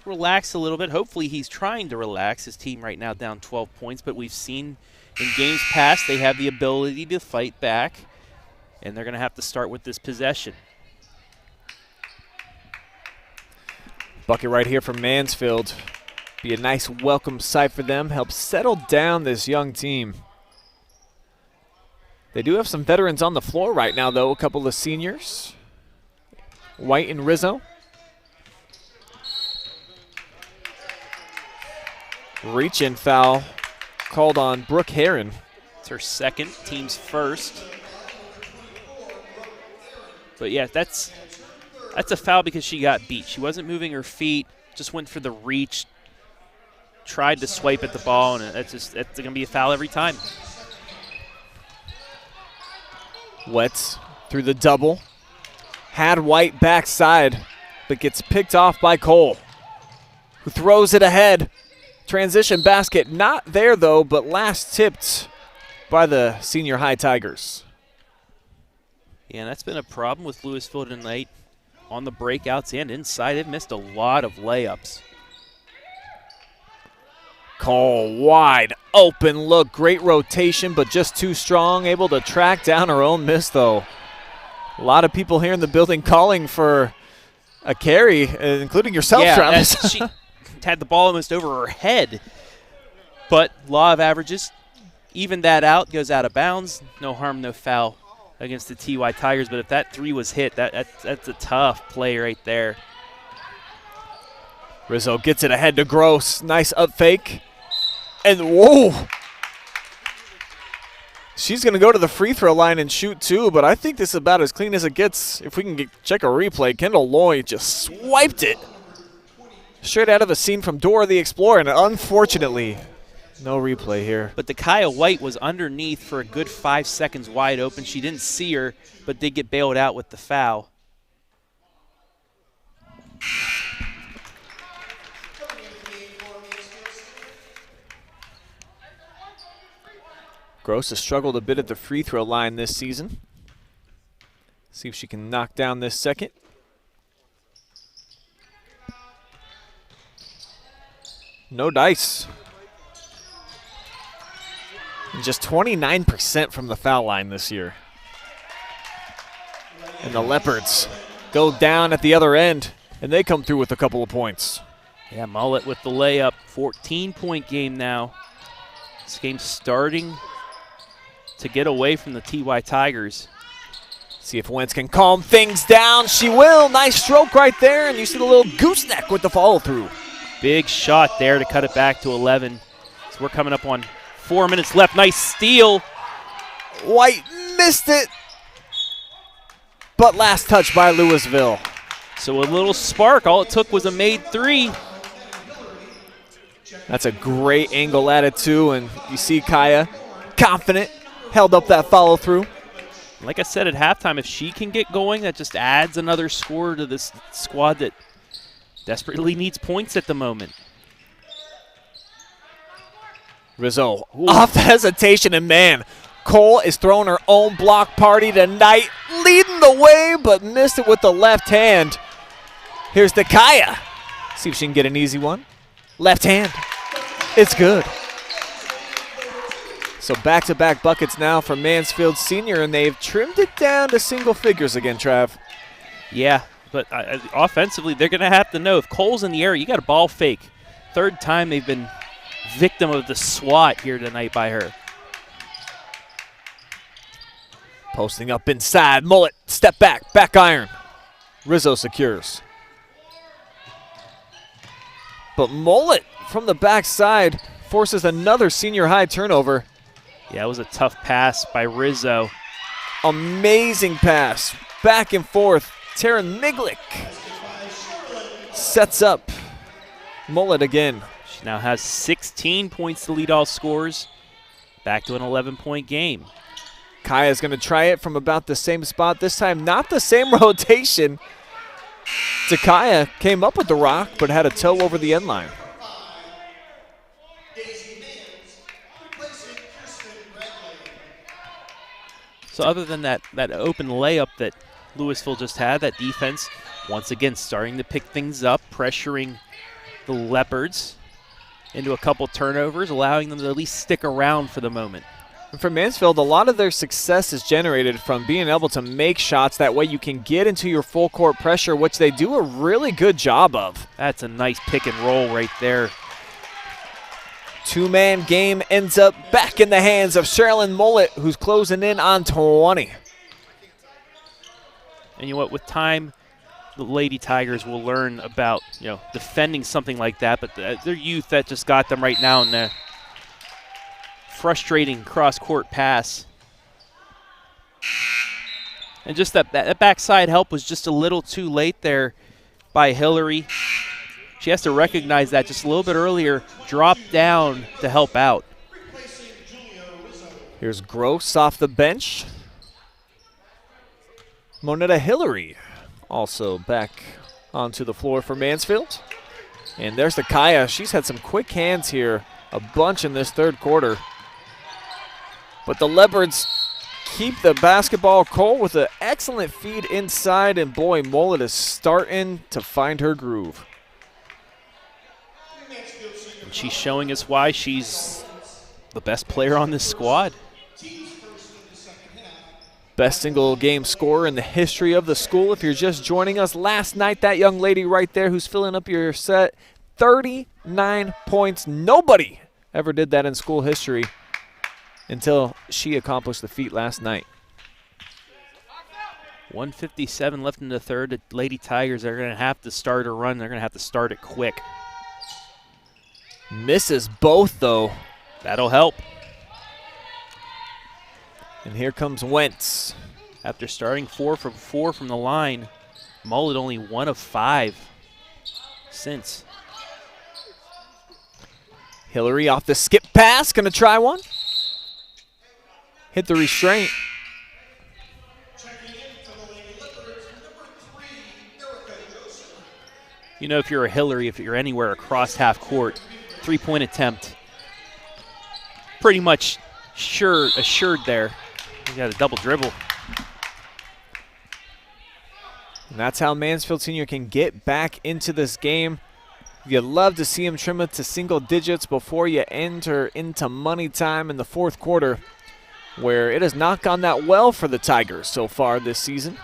relax a little bit. Hopefully he's trying to relax. His team right now down 12 points, but we've seen in games past they have the ability to fight back, and they're going to have to start with this possession. Bucket right here from Mansfield. Be a nice welcome sight for them. Help settle down this young team. They do have some veterans on the floor right now, though. A couple of seniors. White and Rizzo. Reach-in foul called on Brooke Heron. It's her second, team's first. But yeah, that's a foul because she got beat. She wasn't moving her feet, just went for the reach, tried to swipe at the ball, and that's going to be a foul every time. Wetz through the double. Had White backside, but gets picked off by Cole, who throws it ahead. Transition basket not there, though, but last tipped by the senior high Tigers. Yeah, and that's been a problem with Louisville tonight. On the breakouts and inside, they've missed a lot of layups. Cole wide open look, great rotation, but just too strong, able to track down her own miss, though. A lot of people here in the building calling for a carry, including yourself, Travis. She had the ball almost over her head, but law of averages, even that out, goes out of bounds. No harm, no foul against the TY Tigers, but if that three was hit, that's a tough play right there. Rizzo gets it ahead to Gross. Nice up fake. And whoa! She's going to go to the free throw line and shoot too, but I think this is about as clean as it gets. If we can check a replay, Kendall Loy just swiped it straight out of a scene from Dora the Explorer, and unfortunately, no replay here. But the Kaya White was underneath for a good 5 seconds wide open. She didn't see her, but did get bailed out with the foul. Gross has struggled a bit at the free throw line this season. See if she can knock down this second. No dice. And just 29% from the foul line this year. And the Leopards go down at the other end, and they come through with a couple of points. Yeah, Mullet with the layup. 14-point game now. This game's starting to get away from the TY Tigers. See if Wentz can calm things down. She will. Nice stroke right there, and you see the little gooseneck with the follow-through. Big shot there to cut it back to 11. So we're coming up on 4 minutes left. Nice steal. White missed it, but last touch by Louisville. So a little spark. All it took was a made three. That's a great angle at it, too, and you see Kaya confident, held up that follow-through. Like I said at halftime, if she can get going, that just adds another score to this squad that desperately needs points at the moment. Rizzo off the hesitation, and man, Cole is throwing her own block party tonight, leading the way, but missed it with the left hand. Here's the Kaya. See if she can get an easy one. Left hand. It's good. So back-to-back buckets now for Mansfield Senior, and they've trimmed it down to single figures again, Trav. Yeah, but offensively, they're going to have to know if Cole's in the air, you got a ball fake. Third time they've been victim of the swat here tonight by her. Posting up inside. Mullet, step back, back iron. Rizzo secures. But Mullet from the backside forces another senior high turnover. Yeah, it was a tough pass by Rizzo. Amazing pass. Back and forth. Tara Miglick sets up Mullet again. She now has 16 points to lead all scores. Back to an 11-point game. Kaya's going to try it from about the same spot. This time, not the same rotation. Takaya came up with the rock, but had a toe over the end line. So other than that open layup that Louisville just had, that defense once again starting to pick things up, pressuring the Leopards into a couple turnovers, allowing them to at least stick around for the moment. And for Mansfield, a lot of their success is generated from being able to make shots. That way you can get into your full court pressure, which they do a really good job of. That's a nice pick and roll right there. Two-man game ends up back in the hands of Sherilyn Mullet, who's closing in on 20. And you know what, with time the Lady Tigers will learn about, defending something like that, but their youth that just got them right now in the frustrating cross-court pass. And just that backside help was just a little too late there by Hillary. She has to recognize that just a little bit earlier, drop down to help out. Here's Gross off the bench. Monetta Hillary also back onto the floor for Mansfield. And there's the Kaya. She's had some quick hands here, a bunch in this third quarter. But the Leopards keep the basketball cold with an excellent feed inside, and boy, Mullet is starting to find her groove. And she's showing us why she's the best player on this squad. Best single game scorer in the history of the school. If you're just joining us, last night, that young lady right there who's filling up your set, 39 points. Nobody ever did that in school history until she accomplished the feat last night. 1:57 left in the third. The Lady Tigers are going to have to start a run. They're going to have to start it quick. Misses both, though. That'll help. And here comes Wentz. After starting 4 from 4 from the line, Mullet only 1 of 5 since. Hillary off the skip pass, gonna try one. Hit the restraint. If you're a Hillary, if you're anywhere across half court, 3-point attempt, pretty much assured there. You got a double dribble. And that's how Mansfield Senior can get back into this game. You'd love to see him trim it to single digits before you enter into money time in the fourth quarter, where it has not gone that well for the Tigers so far this season.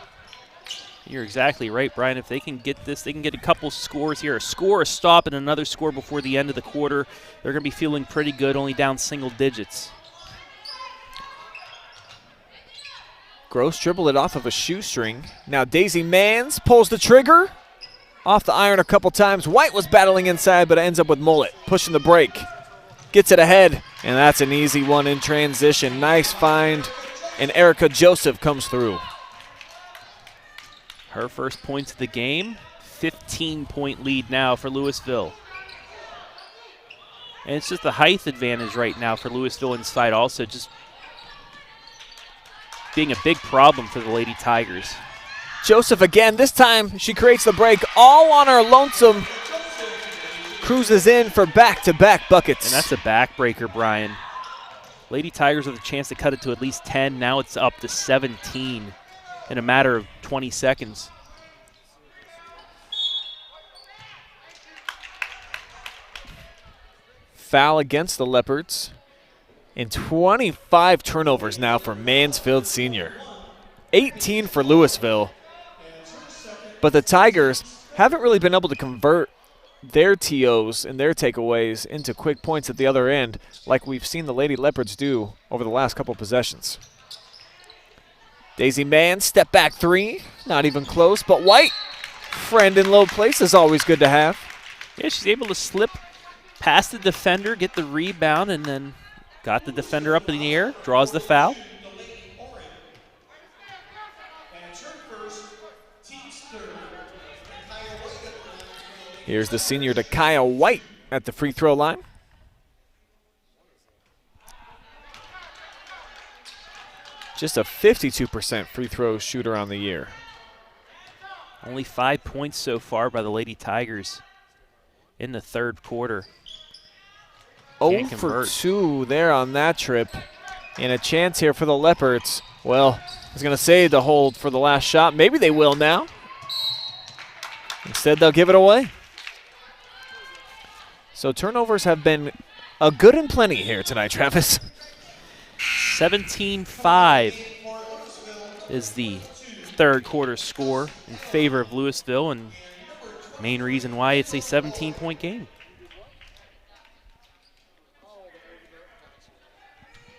You're exactly right, Brian. If they can get this, they can get a couple scores here, a score, a stop, and another score before the end of the quarter. They're going to be feeling pretty good, only down single digits. Gross dribbled it off of a shoestring. Now Daisy Mans pulls the trigger. Off the iron a couple times. White was battling inside, but it ends up with Mullet pushing the break. Gets it ahead, and that's an easy one in transition. Nice find, and Erica Joseph comes through. Her first points of the game, 15-point lead now for Louisville. And it's just the height advantage right now for Louisville inside also, just being a big problem for the Lady Tigers. Joseph again. This time she creates the break all on her lonesome. Cruises in for back-to-back buckets. And that's a backbreaker, Brian. Lady Tigers with a chance to cut it to at least 10. Now it's up to 17 in a matter of 20 seconds. Foul against the Leopards. And 25 turnovers now for Mansfield Senior. 18 for Louisville. But the Tigers haven't really been able to convert their TOs and their takeaways into quick points at the other end like we've seen the Lady Leopards do over the last couple possessions. Daisy Mann, step back three. Not even close, but White, friend in low place, is always good to have. Yeah, she's able to slip past the defender, get the rebound, and then got the defender up in the air, draws the foul. Here's the senior Takaya White at the free throw line. Just a 52% free throw shooter on the year. Only 5 points so far by the Lady Tigers in the third quarter. 0 for 2 there on that trip. And a chance here for the Leopards. Well, I was going to say to hold for the last shot. Maybe they will now. Instead, they'll give it away. So turnovers have been a good and plenty here tonight, Travis. 17-5 is the third quarter score in favor of Louisville, and main reason why it's a 17-point game.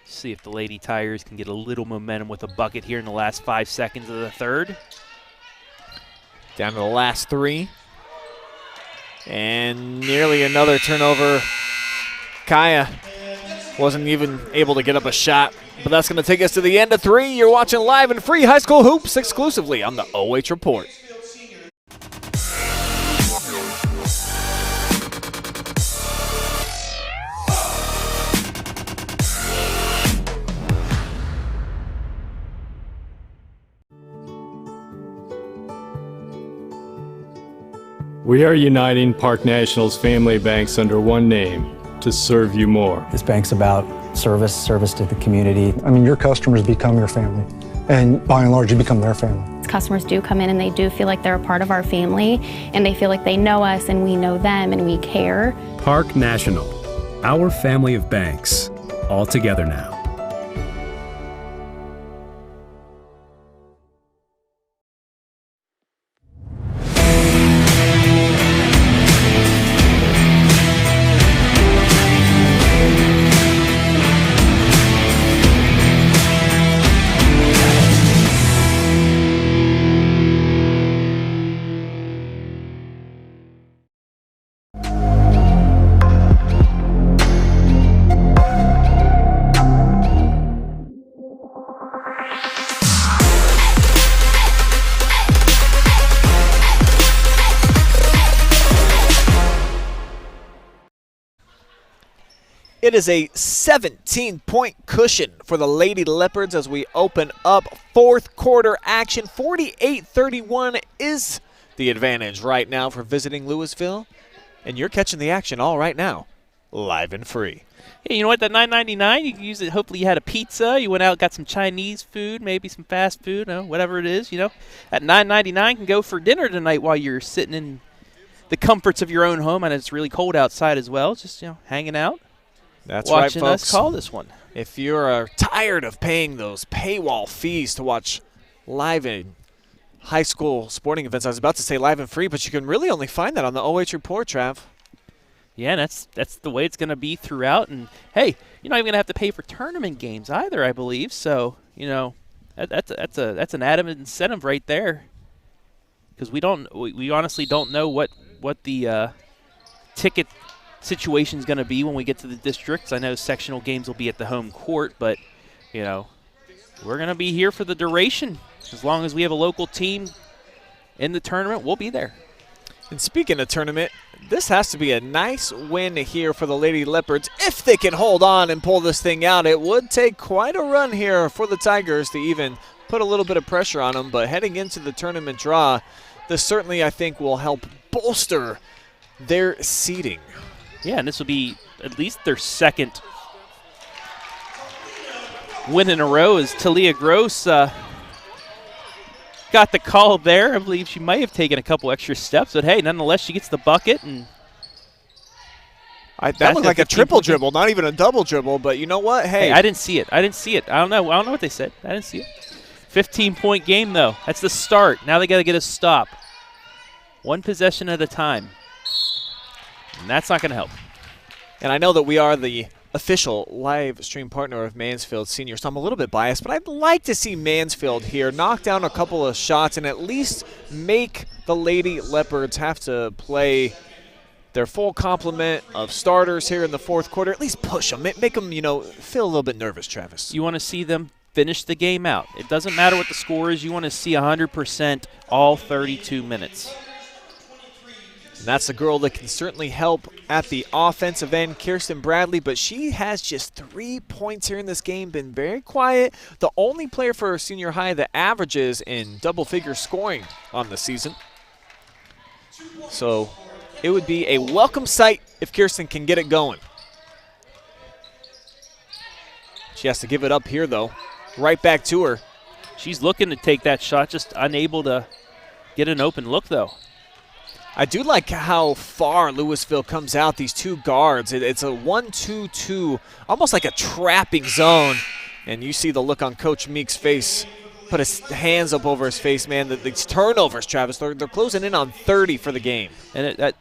See if the Lady Tigers can get a little momentum with a bucket here in the last 5 seconds of the third. Down to the last 3. And nearly another turnover. Kaya wasn't even able to get up a shot. But that's going to take us to the end of 3. You're watching live and free high school hoops exclusively on the OH Report. We are uniting Park National's family banks under one name to serve you more. This bank's about service to the community. I mean, your customers become your family, and by and large, you become their family. Customers do come in and they do feel like they're a part of our family, and they feel like they know us and we know them and we care. Park National, our family of banks, all together now. It is a 17-point cushion for the Lady Leopards as we open up fourth quarter action. 48-31 is the advantage right now for visiting Louisville. And you're catching the action all right now, live and free. Hey, you know what, that $9.99, you can use it. Hopefully you had a pizza, you went out, got some Chinese food, maybe some fast food, whatever it is, That $9.99 can go for dinner tonight while you're sitting in the comforts of your own home, and it's really cold outside as well, just, hanging out. That's right, folks. Watching us call this one. If you're tired of paying those paywall fees to watch live and high school sporting events, I was about to say live and free, but you can really only find that on the OH Report, Trav. Yeah, that's the way it's going to be throughout. And, hey, you're not even going to have to pay for tournament games either, I believe. So, that's an added incentive right there. Because we honestly don't know what the ticket situation is going to be when we get to the districts. I know sectional games will be at the home court, but, we're going to be here for the duration. As long as we have a local team in the tournament, we'll be there. And speaking of tournament, this has to be a nice win here for the Lady Leopards. If they can hold on and pull this thing out, it would take quite a run here for the Tigers to even put a little bit of pressure on them. But heading into the tournament draw, this certainly, I think, will help bolster their seeding. Yeah, and this will be at least their second win in a row as Talia Gross got the call there. I believe she might have taken a couple extra steps, but hey, nonetheless, she gets the bucket. And that looked like a triple dribble, not even a double dribble, but you know what? Hey, I didn't see it. I don't know what they said. I didn't see it. 15-point game, though. That's the start. Now they got to get a stop. One possession at a time. And that's not going to help. And I know that we are the official live stream partner of Mansfield Senior, so I'm a little bit biased, but I'd like to see Mansfield here knock down a couple of shots and at least make the Lady Leopards have to play their full complement of starters here in the fourth quarter. At least push them, make them, feel a little bit nervous, Travis. You want to see them finish the game out. It doesn't matter what the score is. You want to see 100% all 32 minutes. And that's a girl that can certainly help at the offensive end, Kirsten Bradley, but she has just 3 points here in this game, been very quiet. The only player for senior high that averages in double-figure scoring on the season. So it would be a welcome sight if Kirsten can get it going. She has to give it up here, though. Right back to her. She's looking to take that shot, just unable to get an open look, though. I do like how far Louisville comes out, these two guards. It's a 1-2-2, almost like a trapping zone. And you see the look on Coach Meek's face. Put his hands up over his face, man. These turnovers, Travis, they're closing in on 30 for the game. And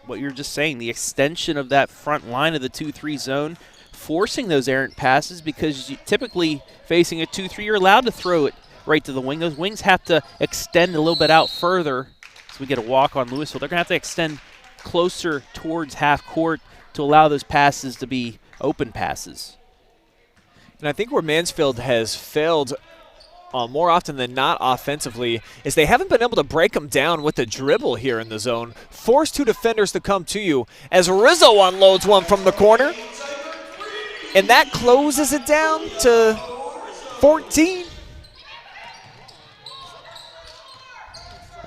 what you're just saying, the extension of that front line of the 2-3 zone, forcing those errant passes, because typically facing a 2-3, you're allowed to throw it right to the wing. Those wings have to extend a little bit out further So we get a walk on Louisville. They're going to have to extend closer towards half court to allow those passes to be open passes. And I think where Mansfield has failed more often than not offensively is they haven't been able to break them down with the dribble here in the zone. Force two defenders to come to you as Rizzo unloads one from the corner. And that closes it down to 14.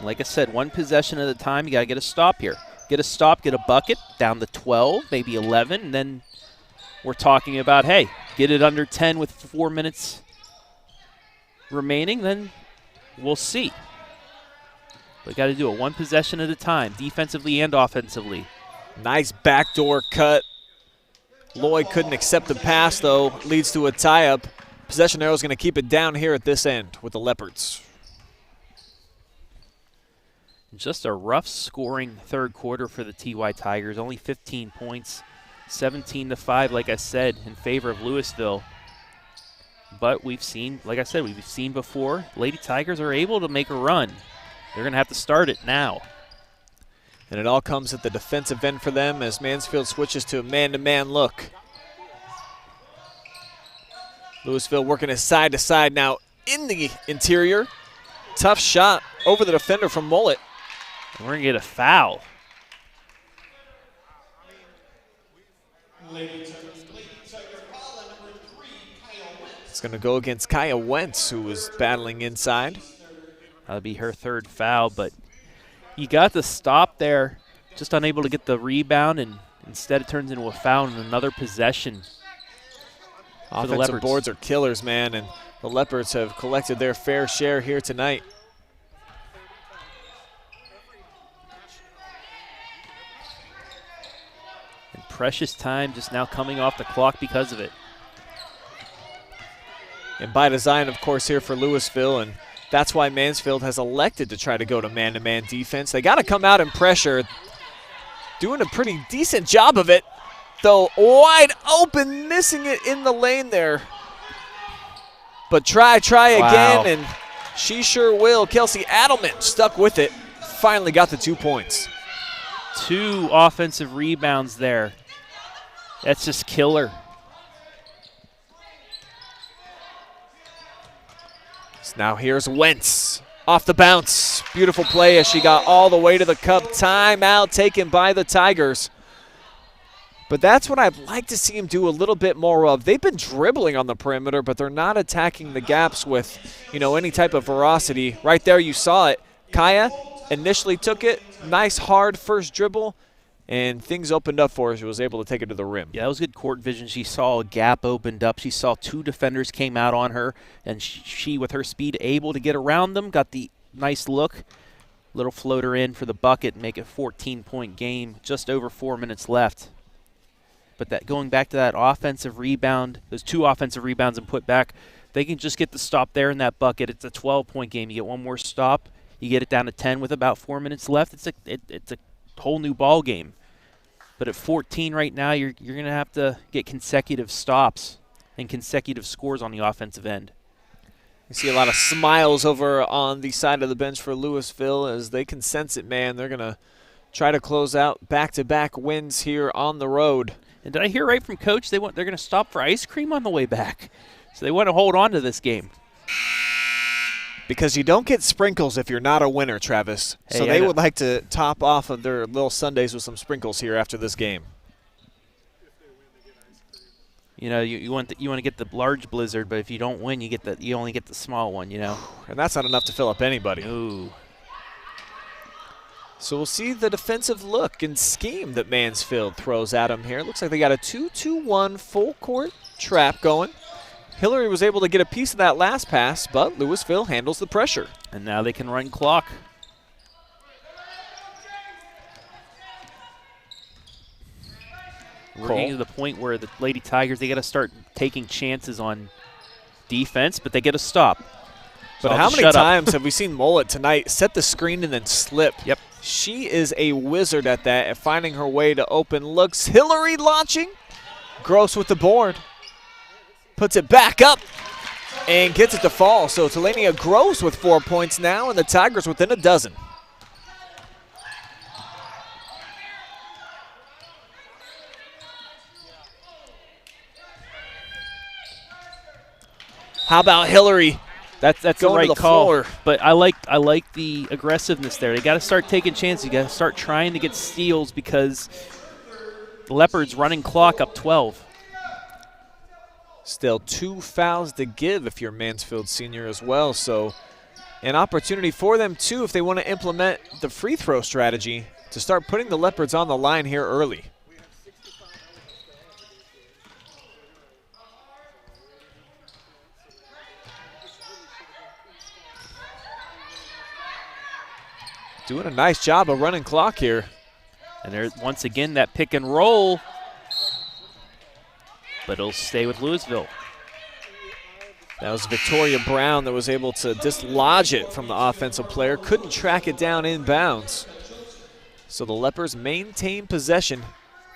Like I said, one possession at a time. You got to get a stop here. Get a stop, get a bucket, down to 12, maybe 11, and then we're talking about, hey, get it under 10 with 4 minutes remaining, then we'll see. We got to do it one possession at a time, defensively and offensively. Nice backdoor cut. Lloyd couldn't accept the pass, though. Leads to a tie-up. Possession arrow is going to keep it down here at this end with the Leopards. Just a rough scoring third quarter for the TY Tigers. Only 15 points, 17-5, like I said, in favor of Louisville. But we've seen, like I said, we've seen before, Lady Tigers are able to make a run. They're going to have to start it now. And it all comes at the defensive end for them as Mansfield switches to a man-to-man look. Louisville working it side to side now in the interior. Tough shot over the defender from Mullet. And we're going to get a foul. It's going to go against Kaya Wentz, who was battling inside. That'll be her third foul, but you got the stop there, just unable to get the rebound, and instead it turns into a foul and another possession. Offensive boards are killers, man, and the Leopards have collected their fair share here tonight. And precious time just now coming off the clock because of it. And by design, of course, here for Louisville, and that's why Mansfield has elected to try to go to man-to-man defense. They got to come out and pressure. Doing a pretty decent job of it, though wide open, missing it in the lane there. But try again, and she sure will. Kelsey Adelman stuck with it, finally got the 2 points. 2 offensive rebounds there. That's just killer. So now here's Wentz off the bounce. Beautiful play as she got all the way to the cup. Timeout taken by the Tigers. But that's what I'd like to see him do a little bit more of. They've been dribbling on the perimeter, but they're not attacking the gaps with, any type of ferocity. Right there you saw it. Kaya initially took it. Nice hard first dribble. And things opened up for her. She was able to take it to the rim. Yeah, that was good court vision. She saw a gap opened up. She saw 2 defenders came out on her, and she, with her speed, able to get around them, got the nice look. Little floater in for the bucket, make it a 14-point game, just over 4 minutes left. But that going back to that offensive rebound, those 2 offensive rebounds and put back, they can just get the stop there in that bucket. It's a 12-point game. You get one more stop, you get it down to 10 with about 4 minutes left. It's a whole new ball game. But at 14 right now, you're going to have to get consecutive stops and consecutive scores on the offensive end. You see a lot of smiles over on the side of the bench for Louisville as they can sense it, man. They're going to try to close out back-to-back wins here on the road. And did I hear right from Coach they're going to stop for ice cream on the way back? So they want to hold on to this game. Because you don't get sprinkles if you're not a winner, Travis. Hey, so they would like to top off of their little sundaes with some sprinkles here after this game. You want to get the large blizzard, but if you don't win, you only get the small one. And that's not enough to fill up anybody. Ooh. So we'll see the defensive look and scheme that Mansfield throws at them here. It looks like they got a 2-2-1 full court trap going. Hillary was able to get a piece of that last pass, but Louisville handles the pressure. And now they can run clock. We're getting to the point where the Lady Tigers, they got to start taking chances on defense, but they get a stop. But how many times have we seen Mullet tonight set the screen and then slip? Yep. She is a wizard at that, at finding her way to open looks. Hillary launching. Gross with the board. Puts it back up and gets it to fall. So Talania Gross with 4 points now, and the Tigers within a dozen. How about Hillary? That's the going right to the call. floor. But I like the aggressiveness there. They got to start taking chances. You got to start trying to get steals because the Leopards running clock up 12. Still 2 fouls to give if you're Mansfield Senior as well. So an opportunity for them, too, if they want to implement the free throw strategy to start putting the Leopards on the line here early. Doing a nice job of running clock here. And there's once again that pick and roll. But it'll stay with Louisville. That was Victoria Brown that was able to dislodge it from the offensive player. Couldn't track it down inbounds. So the Leopards maintain possession.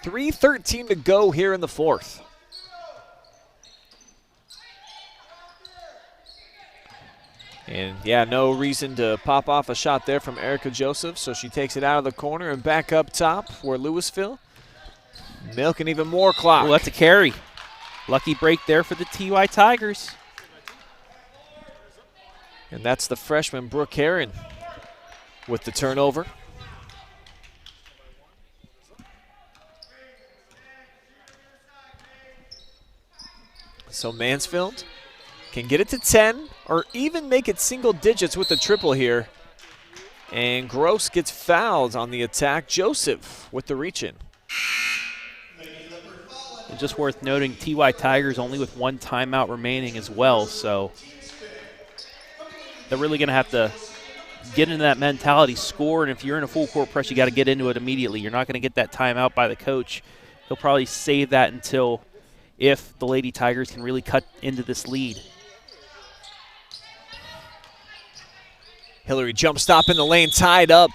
3:13 to go here in the fourth. And yeah, no reason to pop off a shot there from Erica Joseph, so she takes it out of the corner and back up top for Louisville. Milking even more clock. Oh, that's a carry. Lucky break there for the TY Tigers. And that's the freshman Brooke Herron with the turnover. So Mansfield can get it to 10 or even make it single digits with the triple here. And Gross gets fouled on the attack. Joseph with the reach-in. And just worth noting, TY Tigers only with 1 timeout remaining as well, so they're really going to have to get into that mentality, score, and if you're in a full court press, you got to get into it immediately. You're not going to get that timeout by the coach. He'll probably save that until if the Lady Tigers can really cut into this lead. Hillary jump stop in the lane, tied up.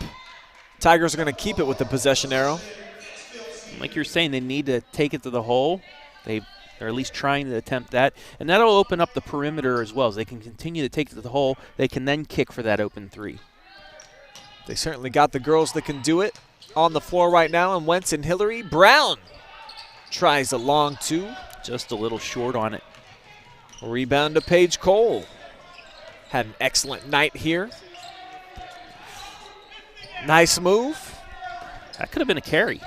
Tigers are going to keep it with the possession arrow. Like you're saying, they need to take it to the hole. They're at least trying to attempt that. And that'll open up the perimeter as well. As they can continue to take it to the hole, they can then kick for that open 3. They certainly got the girls that can do it on the floor right now. And Wentz and Hillary. Brown tries a long 2. Just a little short on it. Rebound to Paige Cole. Had an excellent night here. Nice move. That could have been a carry.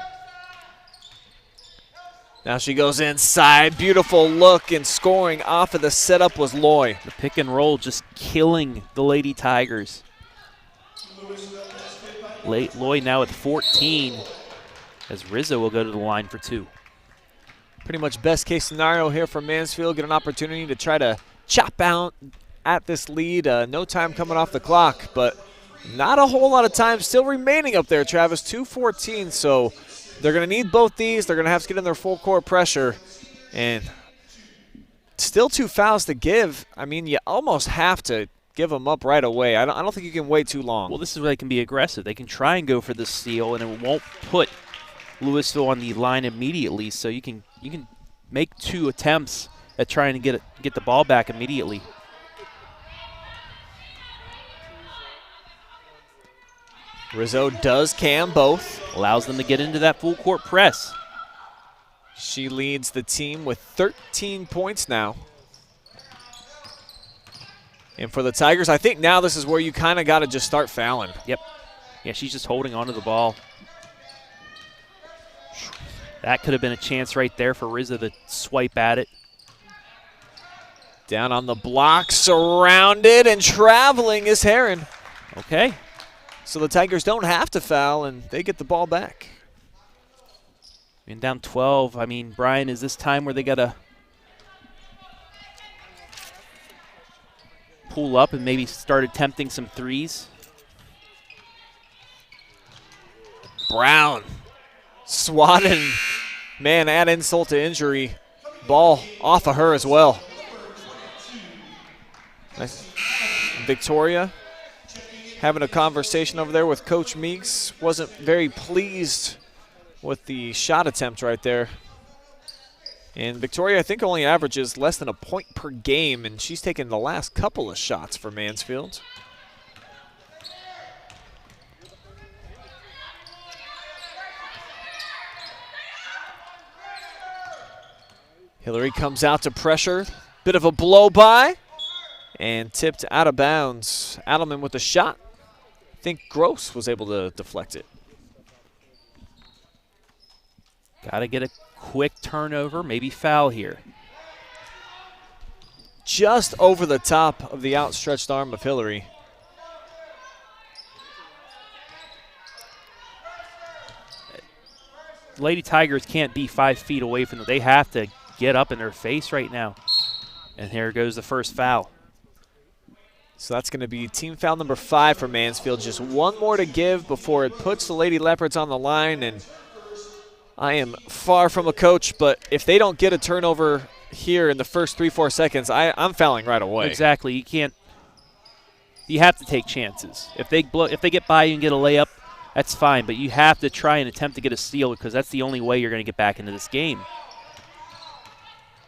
Now she goes inside. Beautiful look, and scoring off of the setup was Loy. The pick and roll just killing the Lady Tigers. Loy now at 14 as Rizzo will go to the line for 2. Pretty much best case scenario here for Mansfield. Get an opportunity to try to chop out at this lead. No time coming off the clock, but not a whole lot of time still remaining up there, Travis. 2:14, so they're going to need both these. They're going to have to get in their full court pressure. And still 2 fouls to give. I mean, you almost have to give them up right away. I don't think you can wait too long. Well, this is where they can be aggressive. They can try and go for the steal, and it won't put Louisville on the line immediately. So you can make 2 attempts at trying to get the ball back immediately. Rizzo does cam both. Allows them to get into that full court press. She leads the team with 13 points now. And for the Tigers, I think now this is where you kind of got to just start fouling. Yep. Yeah, she's just holding onto the ball. That could have been a chance right there for Rizzo to swipe at it. Down on the block, surrounded, and traveling is Herron. Okay. So the Tigers don't have to foul, and they get the ball back. And down 12, I mean, Brian, is this time where they got to pull up and maybe start attempting some threes? Brown swatted. Man, add insult to injury. Ball off of her as well. Nice. Victoria having a conversation over there with Coach Meeks. Wasn't very pleased with the shot attempt right there. And Victoria, I think, only averages less than a point per game, and she's taken the last couple of shots for Mansfield. Hillary comes out to pressure. Bit of a blow by. and tipped out of bounds. Adelman with a shot. I think Gross was able to deflect it. Got to get a quick turnover, maybe foul here. Just over the top of the outstretched arm of Hillary. Lady Tigers can't be 5 feet away from them. They have to get up in their face right now. And here goes the first foul. So that's going to be team foul number 5 for Mansfield. Just one more to give before it puts the Lady Leopards on the line. And I am far from a coach, but if they don't get a turnover here in the first 3-4 seconds, I'm fouling right away. Exactly. You can't. You have to take chances. If they get by you and get a layup, that's fine. But you have to try and attempt to get a steal because that's the only way you're going to get back into this game.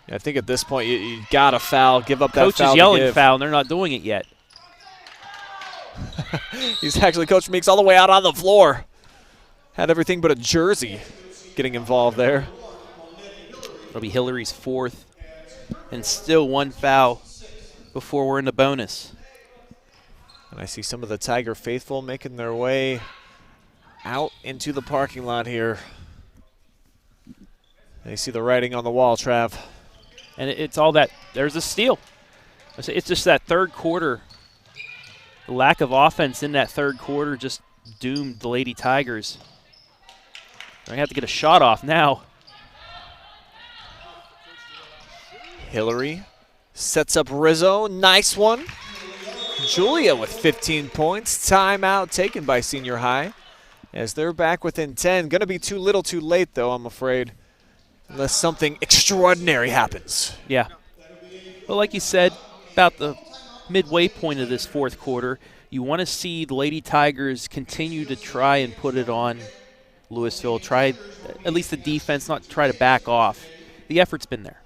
Yeah, I think at this point you got to foul, give up that Coach foul. Coach is yelling foul, and they're not doing it yet. He's actually, Coach Meeks, all the way out on the floor. Had everything but a jersey getting involved there. It'll be Hillary's 4th, and still one foul before we're in the bonus. And I see some of the Tiger faithful making their way out into the parking lot here. They see the writing on the wall, Trav. And it's all that. There's a steal. It's just that third quarter. The lack of offense in that third quarter just doomed the Lady Tigers. They're going to have to get a shot off now. Hillary sets up Rizzo. Nice one. Julia with 15 points. Timeout taken by Senior High as they're back within 10. Going to be too little too late, though, I'm afraid, unless something extraordinary happens. Yeah. Well, like you said, about the midway point of this fourth quarter, you want to see the Lady Tigers continue to try and put it on Louisville, try at least the defense, not try to back off. The effort's been there.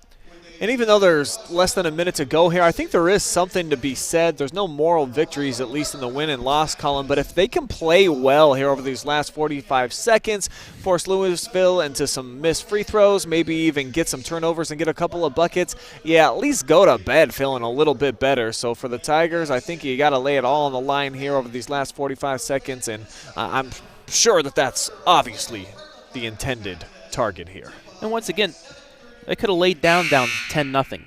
And even though there's less than a minute to go here, I think there is something to be said. There's no moral victories, at least in the win and loss column. But if they can play well here over these last 45 seconds, force Louisville into some missed free throws, maybe even get some turnovers and get a couple of buckets, yeah, at least go to bed feeling a little bit better. So for the Tigers, I think you got to lay it all on the line here over these last 45 seconds. And I'm sure that that's obviously the intended target here. And once again, they could have laid down 10-0.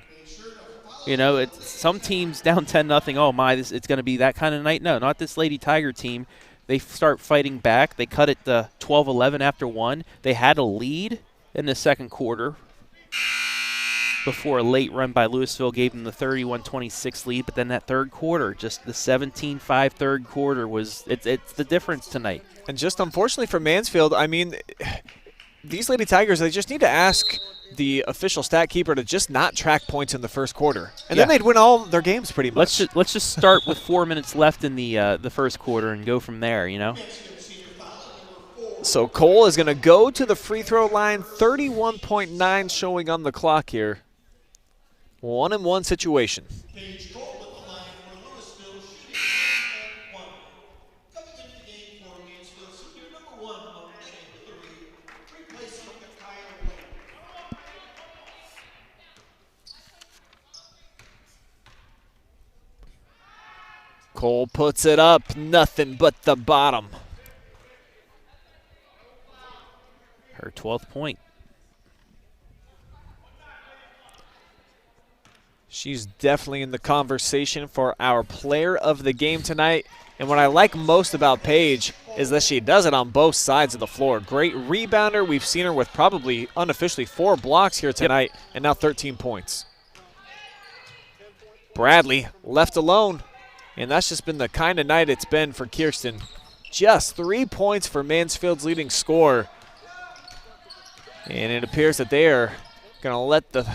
You know, some teams down 10-0. Oh my, it's going to be that kind of night. No, not this Lady Tiger team. They start fighting back. They cut it to 12-11 after one. They had a lead in the second quarter before a late run by Louisville gave them the 31-26 lead. But then that third quarter, just the 17-5 third quarter it's the difference tonight. And just unfortunately for Mansfield, I mean, these Lady Tigers, they just need to ask the official stat keeper to just not track points in the first quarter, and then they'd win all their games pretty much. Let's just start with 4 minutes left in the first quarter and go from there. You know. So Cole is going to go to the free throw line. 31.9 showing on the clock here. 1-and-1 situation. Cole puts it up, nothing but the bottom. Her 12th point. She's definitely in the conversation for our player of the game tonight. And what I like most about Paige is that she does it on both sides of the floor. Great rebounder. We've seen her with probably unofficially 4 blocks here tonight, and now 13 points. Bradley left alone. And that's just been the kind of night it's been for Kirsten. Just 3 points for Mansfield's leading scorer. And it appears that they are going to let the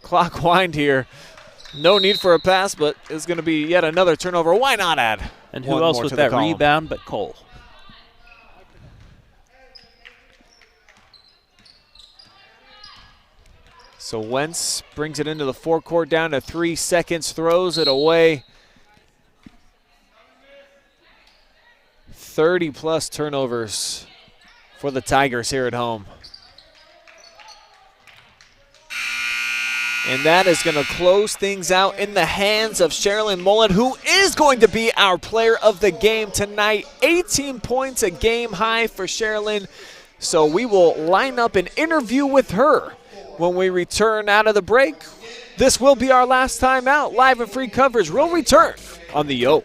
clock wind here. No need for a pass, but it's going to be yet another turnover. Why not add? And who else with that rebound but Cole? So Wentz brings it into the forecourt down to 3 seconds, throws it away. 30-plus turnovers for the Tigers here at home. And that is going to close things out in the hands of Sherilyn Mullet, who is going to be our player of the game tonight. 18 points, a game high for Sherilyn. So we will line up an interview with her when we return out of the break. This will be our last time out. Live and free coverage will return on the OH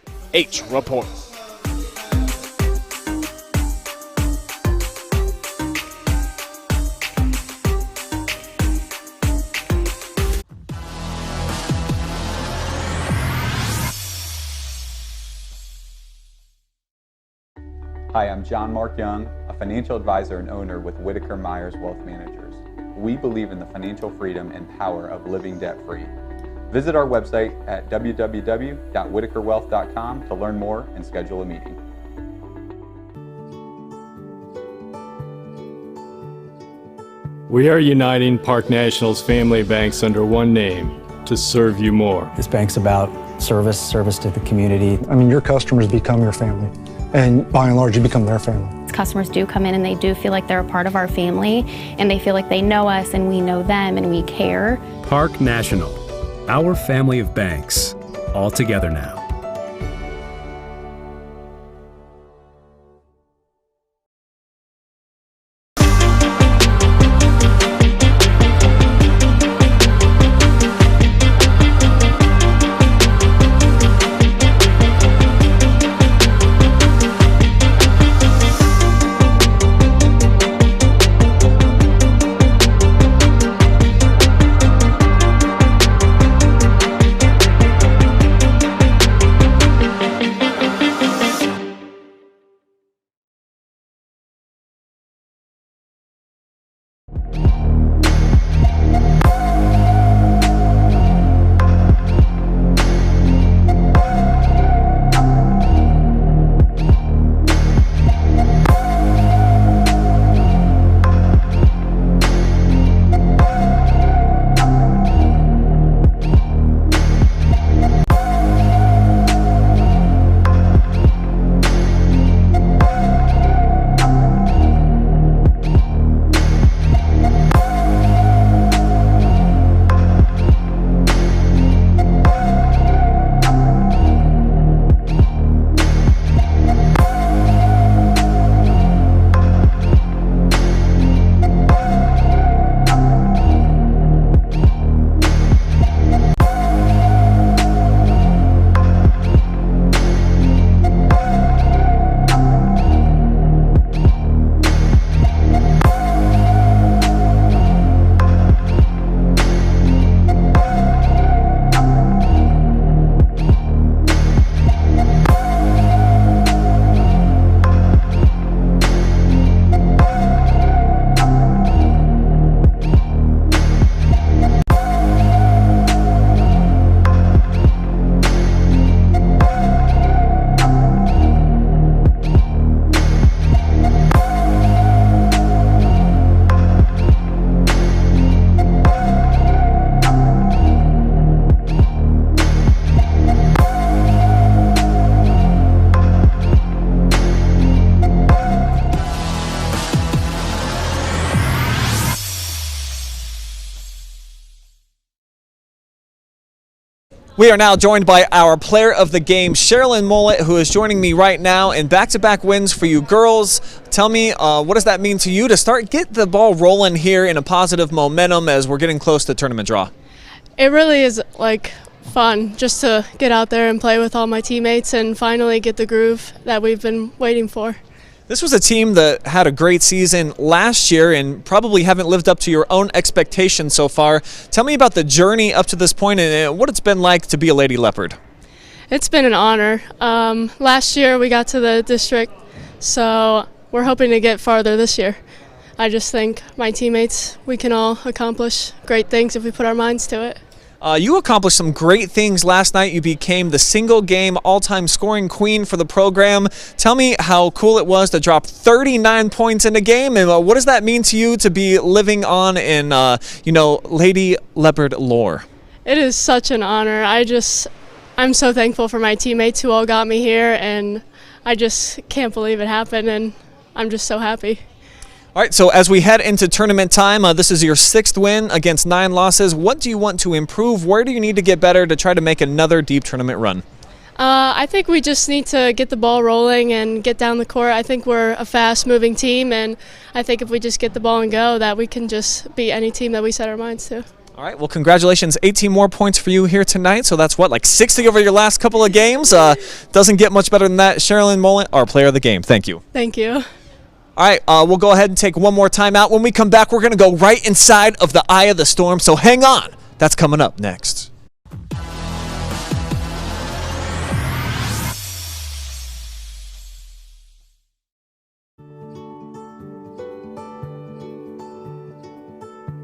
Report. Hi, I'm John Mark Young, a financial advisor and owner with Whitaker Myers Wealth Managers. We believe in the financial freedom and power of living debt-free. Visit our website at www.whitakerwealth.com to learn more and schedule a meeting. We are uniting Park National's family banks under one name to serve you more. This bank's about service to the community. I mean, your customers become your family, and by and large, you become their family. Customers do come in and they do feel like they're a part of our family, and they feel like they know us and we know them and we care. Park National, our family of banks, all together now. We are now joined by our player of the game, Sherilyn Mullet, who is joining me right now in back-to-back wins for you girls. Tell me, what does that mean to you to get the ball rolling here in a positive momentum as we're getting close to tournament draw? It really is fun just to get out there and play with all my teammates and finally get the groove that we've been waiting for. This was a team that had a great season last year and probably haven't lived up to your own expectations so far. Tell me about the journey up to this point and what it's been like to be a Lady Leopard. It's been an honor. Last year we got to the district, so we're hoping to get farther this year. I just think my teammates, we can all accomplish great things if we put our minds to it. You accomplished some great things last night. You became the single-game all-time scoring queen for the program. Tell me how cool it was to drop 39 points in a game, and what does that mean to you to be living on in, Lady Leopard lore? It is such an honor. I'm so thankful for my teammates who all got me here, and I just can't believe it happened, and I'm just so happy. All right, so as we head into tournament time, this is your 6th win against 9 losses. What do you want to improve? Where do you need to get better to try to make another deep tournament run? I think we just need to get the ball rolling and get down the court. I think we're a fast-moving team, and I think if we just get the ball and go, that we can just beat any team that we set our minds to. All right, well, congratulations. 18 more points for you here tonight. So that's what, like 60 over your last couple of games? Doesn't get much better than that. Sherilyn Mullen, our player of the game. Thank you. Thank you. All right, we'll go ahead and take one more time out. When we come back, we're going to go right inside of the eye of the storm. So hang on. That's coming up next.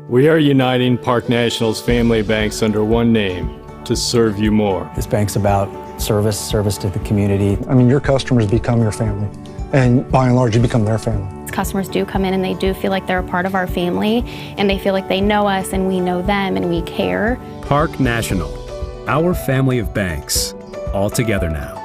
We are uniting Park National's family banks under one name to serve you more. This bank's about service to the community. I mean, your customers become your family, and by and large, you become their family. Customers do come in and they do feel like they're a part of our family, and they feel like they know us and we know them and we care. Park National, our family of banks, all together now.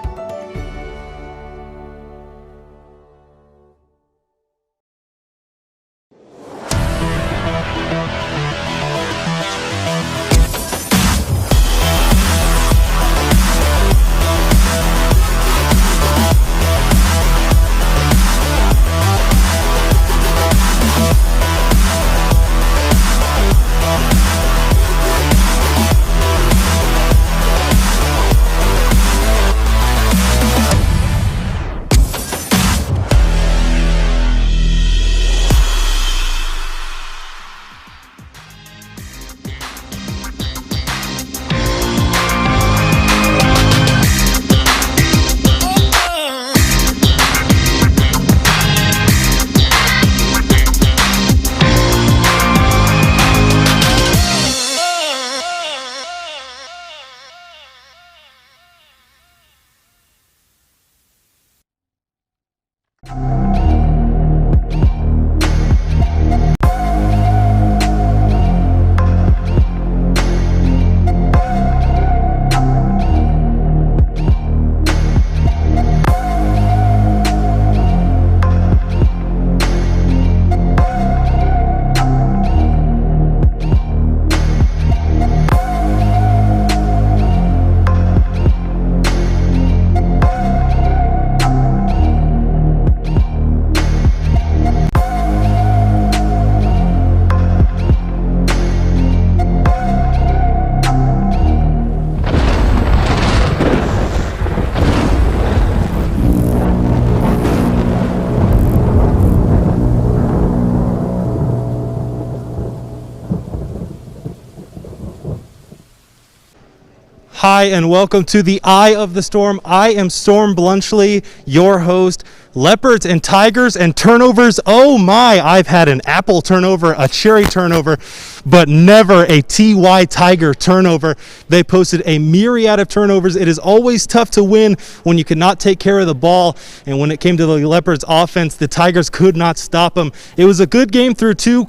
Hi, and welcome to the Eye of the Storm. I am Storm Blunchley, your host. Leopards and Tigers and turnovers. Oh my, I've had an apple turnover, a cherry turnover, but never a TY Tiger turnover. They posted a myriad of turnovers. It is always tough to win when you cannot take care of the ball. And when it came to the Leopards offense, the Tigers could not stop them. It was a good game through two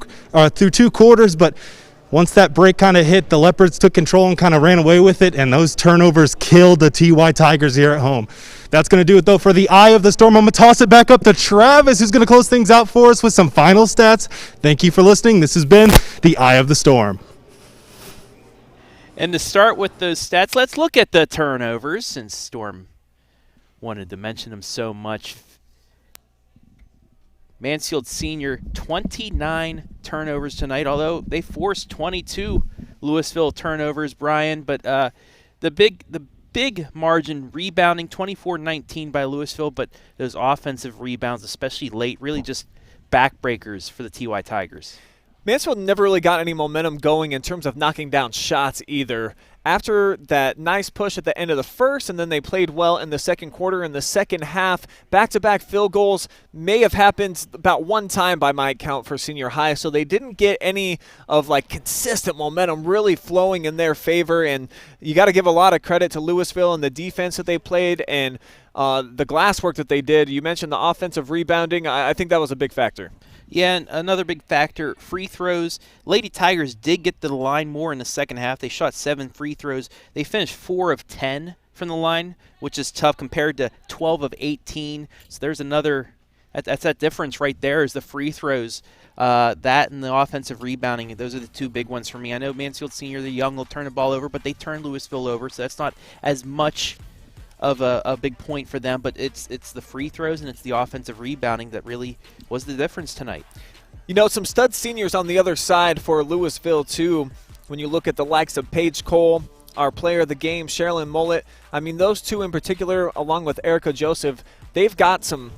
quarters, but once that break kind of hit, the Leopards took control and kind of ran away with it, and those turnovers killed the TY Tigers here at home. That's going to do it, though, for the Eye of the Storm. I'm going to toss it back up to Travis, who's going to close things out for us with some final stats. Thank you for listening. This has been the Eye of the Storm. And to start with those stats, let's look at the turnovers, since Storm wanted to mention them so much. Mansfield Senior, 29 turnovers tonight, although they forced 22 Louisville turnovers, Brian. But the big margin rebounding, 24-19 by Louisville, but those offensive rebounds, especially late, really just backbreakers for the TY Tigers. Mansfield never really got any momentum going in terms of knocking down shots either. After that nice push at the end of the first, and then they played well in the second quarter. In the second half, back-to-back field goals may have happened about one time by my count for senior high, so they didn't get any of like consistent momentum really flowing in their favor. And you got to give a lot of credit to Louisville and the defense that they played and the glass work that they did. You mentioned the offensive rebounding. I think that was a big factor. Yeah, and another big factor, free throws. Lady Tigers did get to the line more in the second half. They shot 7 free throws. They finished 4 of 10 from the line, which is tough compared to 12 of 18. So there's another That's that difference right there is the free throws. That and the offensive rebounding. Those are the two big ones for me. I know Mansfield Senior, they're young, they'll turn the ball over, but they turned Louisville over, so that's not as much of a big point for them, but it's the free throws and it's the offensive rebounding that really was the difference tonight. You know, some stud seniors on the other side for Louisville, too. When you look at the likes of Paige Cole, our player of the game, Sherilyn Mullet, I mean, those two in particular, along with Erica Joseph, they've got some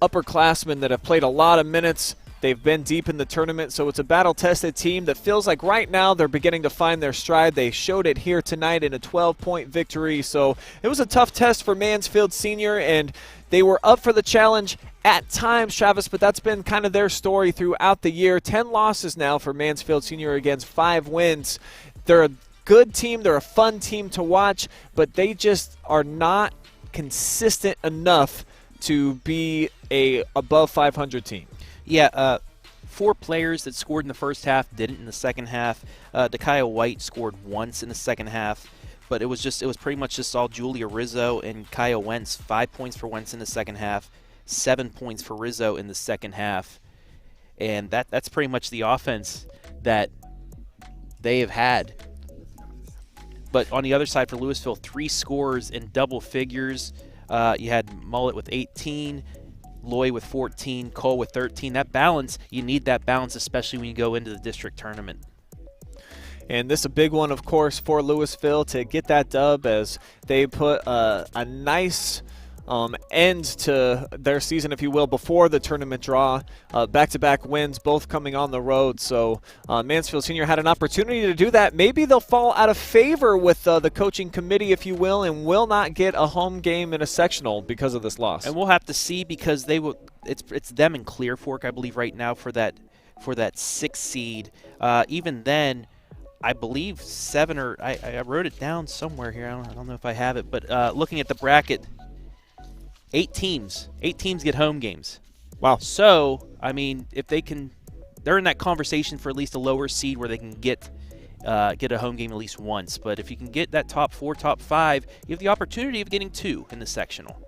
upperclassmen that have played a lot of minutes. They've been deep in the tournament, so it's a battle-tested team that feels like right now they're beginning to find their stride. They showed it here tonight in a 12-point victory, so it was a tough test for Mansfield Senior, and they were up for the challenge at times, Travis, but that's been kind of their story throughout the year. 10 losses now for Mansfield Senior against 5 wins. They're a good team. They're a fun team to watch, but they just are not consistent enough to be a above 500 team. Yeah, 4 players that scored in the first half didn't in the second half. Dakaya White scored once in the second half, but it was pretty much just all Julia Rizzo and Kaya Wentz. 5 points for Wentz in the second half, 7 points for Rizzo in the second half, and that's pretty much the offense that they have had. But on the other side for Louisville, 3 scores in double figures. You had Mullet with 18. Loy with 14, Cole with 13. That balance, you need that balance, especially when you go into the district tournament. And this is a big one, of course, for Louisville to get that dub as they put a nice end to their season, if you will, before the tournament draw. Back-to-back wins, both coming on the road. So Mansfield Senior had an opportunity to do that. Maybe they'll fall out of favor with the coaching committee, if you will, and will not get a home game in a sectional because of this loss. And we'll have to see because they will. It's them in Clear Fork, I believe, right now for that 6th seed. Even then, I believe 7 or I wrote it down somewhere here. I don't know if I have it, but looking at the bracket. 8 teams get home games. Wow. So, I mean, if they can, they're in that conversation for at least a lower seed where they can get a home game at least once. But if you can get that top 4, top 5, you have the opportunity of getting 2 in the sectional.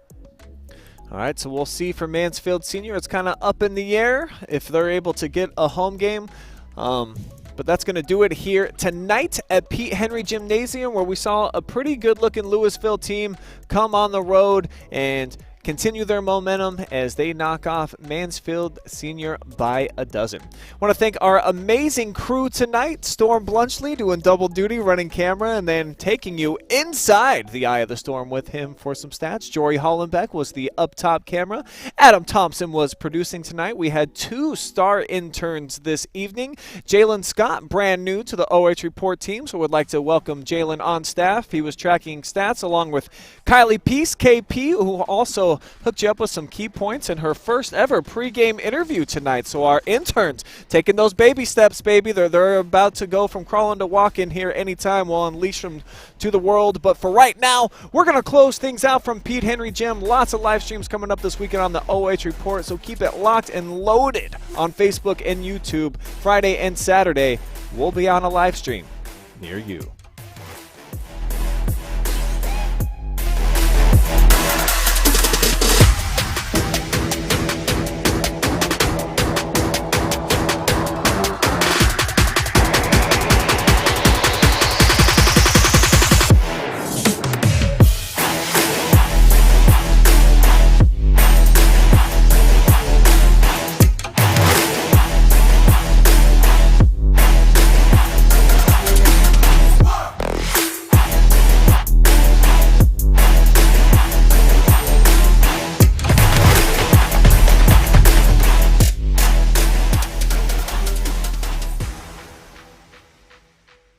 All right, so we'll see for Mansfield Senior. It's kind of up in the air if they're able to get a home game. But that's going to do it here tonight at Pete Henry Gymnasium, where we saw a pretty good-looking Louisville team come on the road and continue their momentum as they knock off Mansfield Senior by a dozen. I want to thank our amazing crew tonight, Storm Blunchley doing double duty, running camera, and then taking you inside the eye of the storm with him for some stats. Jory Hollenbeck was the up-top camera. Adam Thompson was producing tonight. We had 2 star interns this evening. Jalen Scott, brand new to the OH Report team, so would like to welcome Jalen on staff. He was tracking stats along with Kylie Peace, KP, who also hooked you up with some key points in her first ever pregame interview tonight. So our interns taking those baby steps, baby. They're about to go from crawling to walking here anytime. We'll unleash them to the world. But for right now, we're going to close things out from Pete Henry Gym. Lots of live streams coming up this weekend on the OH Report. So keep it locked and loaded on Facebook and YouTube. Friday and Saturday, we'll be on a live stream near you.